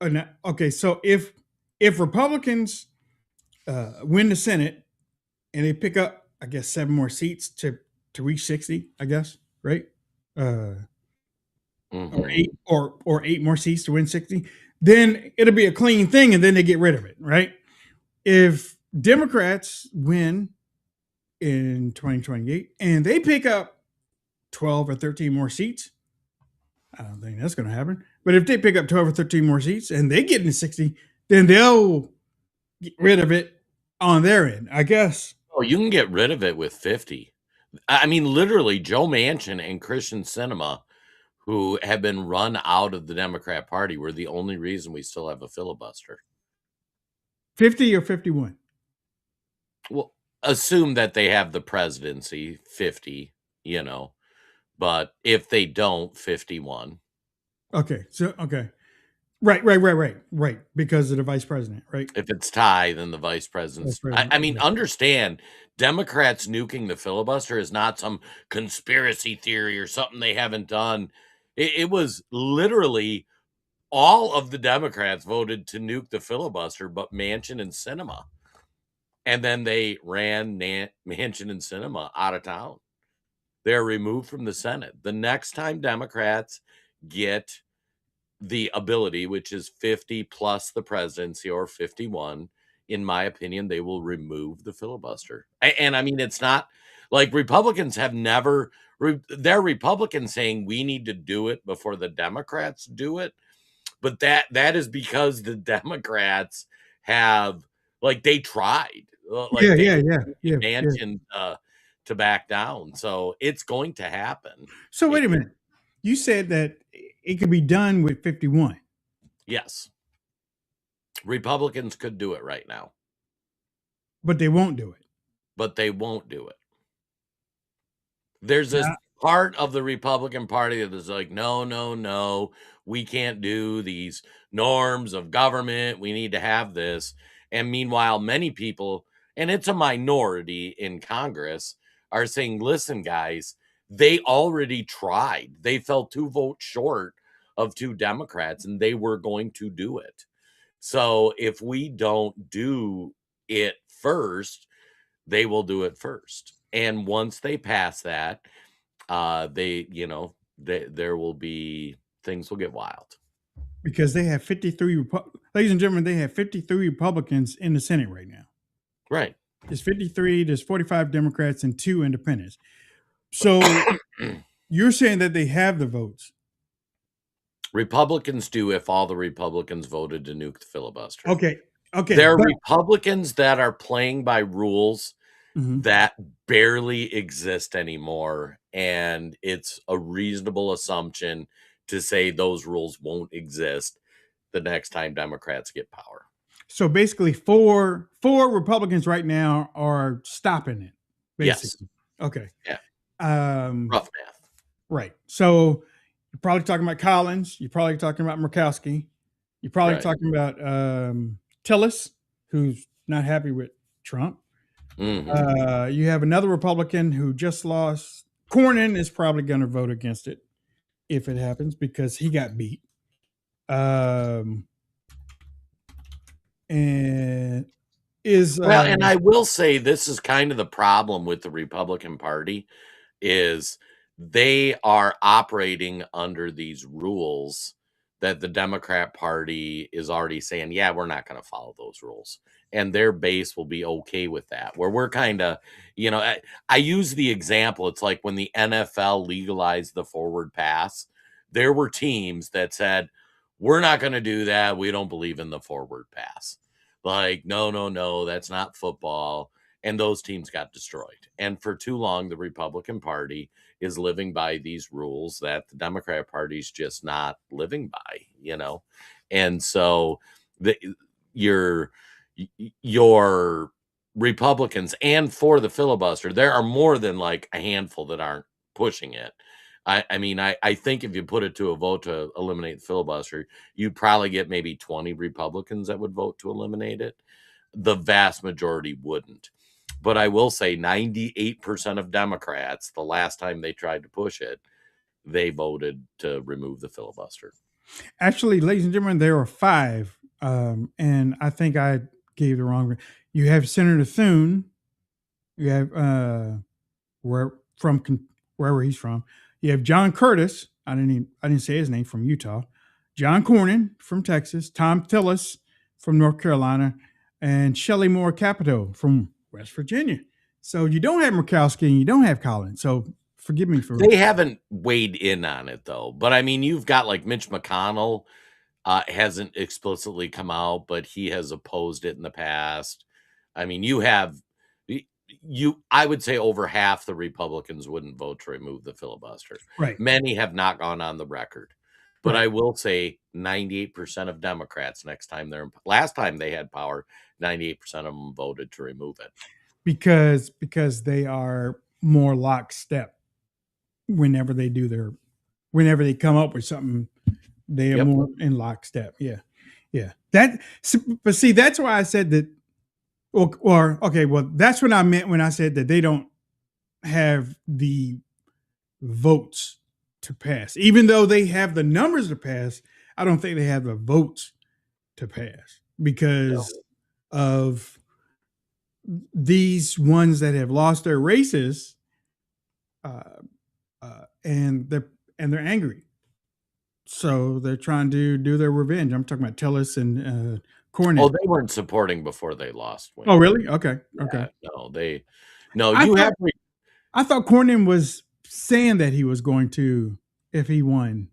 are not, okay, so if Republicans win the Senate and they pick up, I guess, 7 more seats to reach 60, I guess, right? Or 8 more seats to win 60, then it'll be a clean thing, and then they get rid of it, right? If Democrats win in 2028 and they pick up 12 or 13 more seats, I don't think that's going to happen. But if they pick up 12 or 13 more seats and they get into 60, then they'll get rid of it on their end, I guess. Oh, you can get rid of it with 50. I mean, literally, Joe Manchin and Christian Sinema, who have been run out of the Democrat Party, were the only reason we still have a filibuster. 50 or 51? Well, assume that they have the presidency, 50, you know. But if they don't, 51. Okay. So, okay. Right. Because of the vice president, right? If it's tie, then the vice president's. I mean, understand, Democrats nuking the filibuster is not some conspiracy theory or something they haven't done. It was literally all of the Democrats voted to nuke the filibuster, but Manchin and Sinema. And then they ran Manchin and Sinema out of town. They're removed from the Senate. The next time Democrats get the ability, which is 50 plus the presidency or 51, in my opinion, they will remove the filibuster. And I mean, it's not like Republicans have never, they're Republicans saying we need to do it before the Democrats do it. But that is because the Democrats have, like, they tried. Like Manchin, to back down. So it's going to happen. So wait a minute. You said that it could be done with 51. Yes. Republicans could do it right now. But they won't do it. There's this part of the Republican Party that is like, no, we can't do these norms of government. We need to have this. And meanwhile, many people, and it's a minority in Congress, are saying, listen, guys, they already tried. They fell 2 votes short of 2 Democrats, and they were going to do it. So if we don't do it first, they will do it first. And once they pass that, there will be, things will get wild. Because they have 53, ladies and gentlemen, they have 53 Republicans in the Senate right now. Right. There's 53, there's 45 Democrats and 2 independents. So you're saying that they have the votes. Republicans do if all the Republicans voted to nuke the filibuster. Okay. There are Republicans that are playing by rules that barely exist anymore. And it's a reasonable assumption to say those rules won't exist the next time Democrats get power. So basically, four Republicans right now are stopping it. Basically. Yes. Okay. Yeah. Rough math. Right. So you're probably talking about Collins. You're probably talking about Murkowski. You're probably talking about Tillis, who's not happy with Trump. You have another Republican who just lost. Cornyn is probably going to vote against it if it happens because he got beat. And I will say this is kind of the problem with the Republican Party is they are operating under these rules that the Democrat Party is already saying, yeah, we're not going to follow those rules. And their base will be okay with that, where we're kind of, I use the example. It's like when the NFL legalized the forward pass, there were teams that said, we're not going to do that. We don't believe in the forward pass. Like, no, that's not football. and those teams got destroyed. And for too long, the Republican Party is living by these rules that the Democratic Party's just not living by, and so your Republicans, and for the filibuster, there are more than like a handful that aren't pushing it. I think if you put it to a vote to eliminate the filibuster, you'd probably get maybe 20 Republicans that would vote to eliminate it. The vast majority wouldn't. But I will say 98% of Democrats, the last time they tried to push it, they voted to remove the filibuster. Actually, ladies and gentlemen, there are 5. And I think I gave the wrong. You have Senator Thune. You have wherever he's from. You have John Curtis. I didn't say his name, from Utah. John Cornyn from Texas. Tom Tillis from North Carolina, and Shelley Moore Capito from West Virginia. So you don't have Murkowski and you don't have Collins. So forgive me for. They haven't weighed in on it though. But I mean, you've got like Mitch McConnell hasn't explicitly come out, but he has opposed it in the past. I mean, I would say over half the Republicans wouldn't vote to remove the filibuster. Right. Many have not gone on the record. But right. I will say 98% of Democrats last time they had power, 98% of them voted to remove it. Because they are more lockstep whenever they come up with something, they are more in lockstep. Yeah. Yeah. But see, that's why I said that, that's what I meant when I said that they don't have the votes to pass. Even though they have the numbers to pass, I don't think they have the votes to pass because of these ones that have lost their races, and they're angry. So they're trying to do their revenge. I'm talking about Tillis and Cornyn. Oh, they weren't supporting before they lost. Wayne. Oh, really? Okay. Okay. I thought Cornyn was saying that he was going to, if he won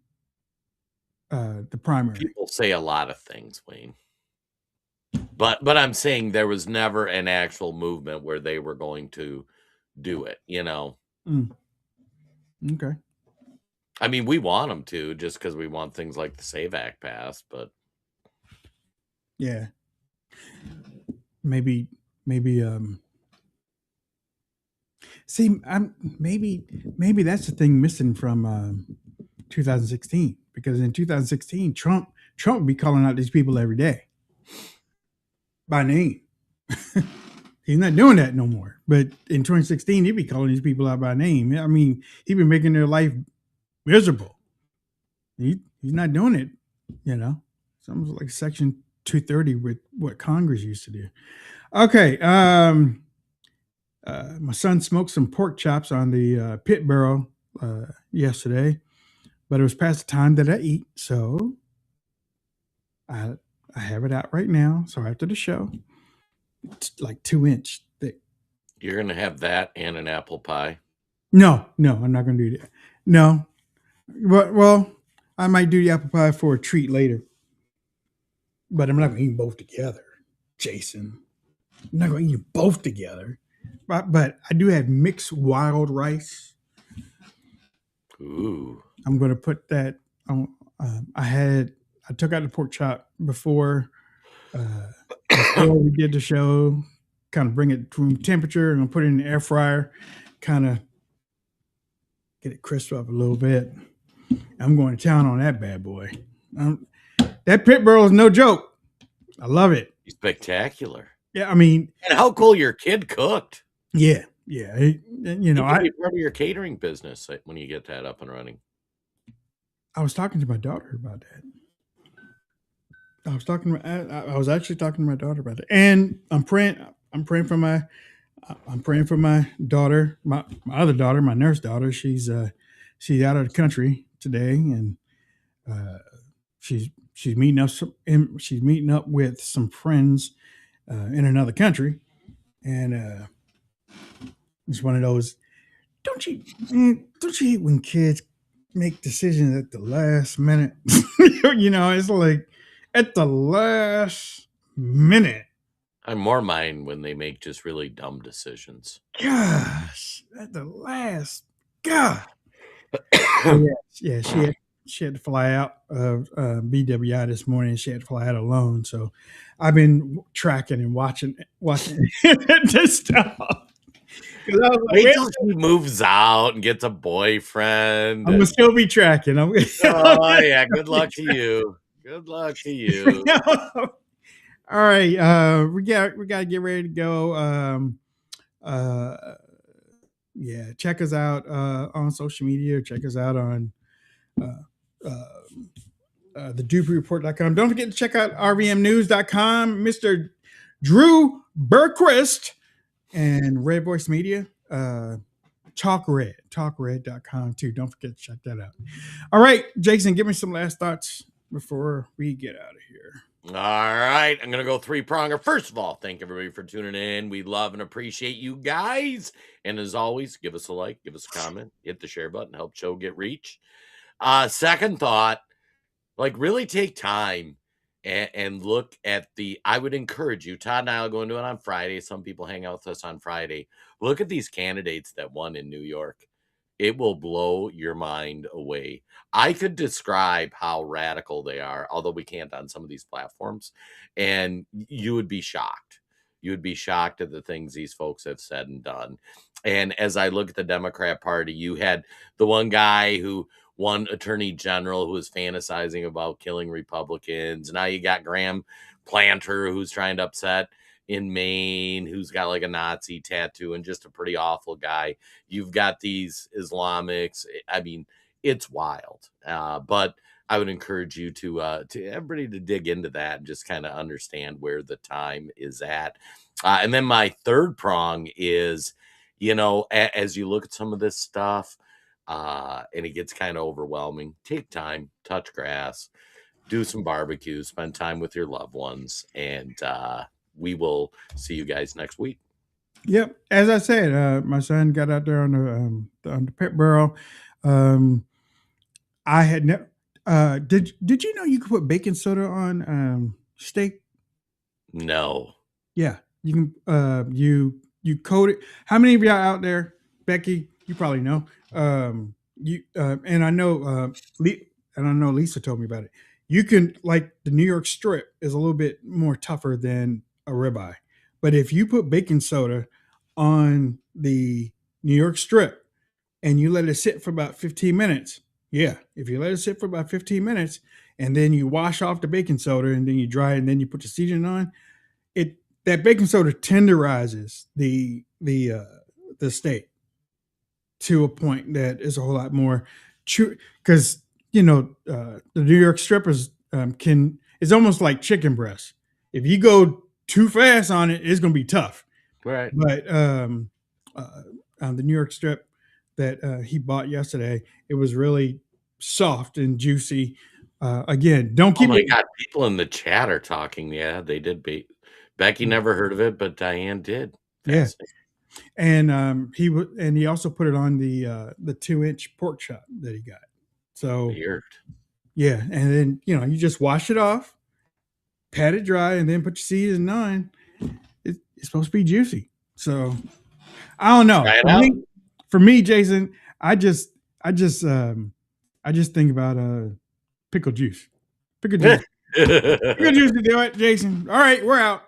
the primary. People say a lot of things, Wayne. But I'm saying there was never an actual movement where they were going to do it, Okay. I mean, we want them to, just because we want things like the SAVE Act passed, but yeah, maybe see, maybe that's the thing missing from 2016, because in 2016 Trump would be calling out these people every day by name. He's not doing that no more. But in 2016, he'd be calling these people out by name. I mean, he'd been making their life miserable. He's not doing it, It's almost like Section 230 with what Congress used to do. Okay. My son smoked some pork chops on the pit barrel yesterday, but it was past the time that I eat, so I have it out right now. So after the show, it's like 2-inch thick. You're gonna have that and an apple pie? No, I'm not gonna do that. No, well, I might do the apple pie for a treat later, but I'm not gonna eat them both together, Jason. I'm not gonna eat them both together. But I do have mixed wild rice. Ooh. I'm going to put that on. I took out the pork chop before we did the show, kind of bring it to room temperature, and I'll put it in the air fryer, kind of get it crisp up a little bit. I'm going to town on that bad boy. That pit barrel is no joke. I love it. Spectacular. Yeah, I mean, and how cool your kid cooked. Yeah. I part of your catering business when you get that up and running. I was talking to my daughter about that. I was actually talking to my daughter about it, and I'm praying for my daughter, my other daughter, my nurse daughter. She's out of the country today, and she's meeting up with some friends in another country, and it's one of those. Don't you hate when kids make decisions at the last minute? It's like at the last minute I more mind when they make just really dumb decisions. Gosh, at the last, God. Yeah, she had to fly out of BWI this morning. She had to fly out alone. So I've been tracking and watching this stuff. 'Cause I was like, Wait wait, till she moves out and gets a boyfriend. I'm gonna still be tracking. Oh yeah, good luck to you. Good luck to you. All right, we got to get ready to go. Yeah, check us out on social media. Check us out on the DupreeReport.com. Don't forget to check out RVMnews.com, Mr. Drew Berquist, and Red Voice Media. Talkred.com too. Don't forget to check that out. All right, Jason, give me some last thoughts before we get out of here. All right, I'm gonna go three-pronger. First of all, thank everybody for tuning in. We love and appreciate you guys. And as always, give us a like, give us a comment, hit the share button, help show get reach. Second thought, like really take time and look at I would encourage you, Todd and I will go into it on Friday. Some people hang out with us on Friday. Look at these candidates that won in New York. It will blow your mind away. I could describe how radical they are, although we can't on some of these platforms, and you would be shocked. You would be shocked at the things these folks have said and done. And as I look at the Democrat Party, you had the one guy who one attorney general who was fantasizing about killing Republicans. Now you got Graham Planter, who's trying to upset in Maine, who's got like a Nazi tattoo and just a pretty awful guy. You've got these Islamics. I mean, it's wild. But I would encourage you to everybody to dig into that and just kind of understand where the time is at. And then my third prong is, as you look at some of this stuff, and it gets kind of overwhelming, take time, touch grass, do some barbecue, spend time with your loved ones, and we will see you guys next week. Yep. As I said, my son got out there on the pit barrel. I had never. Did you know you could put baking soda on steak? No. Yeah, you can. You coat it. How many of y'all out there, Becky? You probably know. And I know. And I know Lisa told me about it. You can, like, the New York strip is a little bit more tougher than a ribeye, but if you put baking soda on the New York strip and you let it sit for about 15 minutes, if you let it sit for about 15 minutes and then you wash off the baking soda and then you dry it and then you put the seasoning on, that baking soda tenderizes the steak to a point that is a whole lot more true, because the New York strippers it's almost like chicken breast. If you go too fast on it, it's going to be tough. Right. But on the New York strip that he bought yesterday, it was really soft and juicy. Again, don't keep. Oh my God! People in the chat are talking. Yeah, they did. Becky never heard of it, but Diane did. Yeah. And he also put it on the 2-inch pork chop that he got. So weird. Yeah, and then you just wash it off, pat it dry, and then put your seasoning on. It's supposed to be juicy. So I don't know. For me, Jason, I just think about pickle juice. Pickle juice. Pickle juice to do it, Jason. All right, we're out.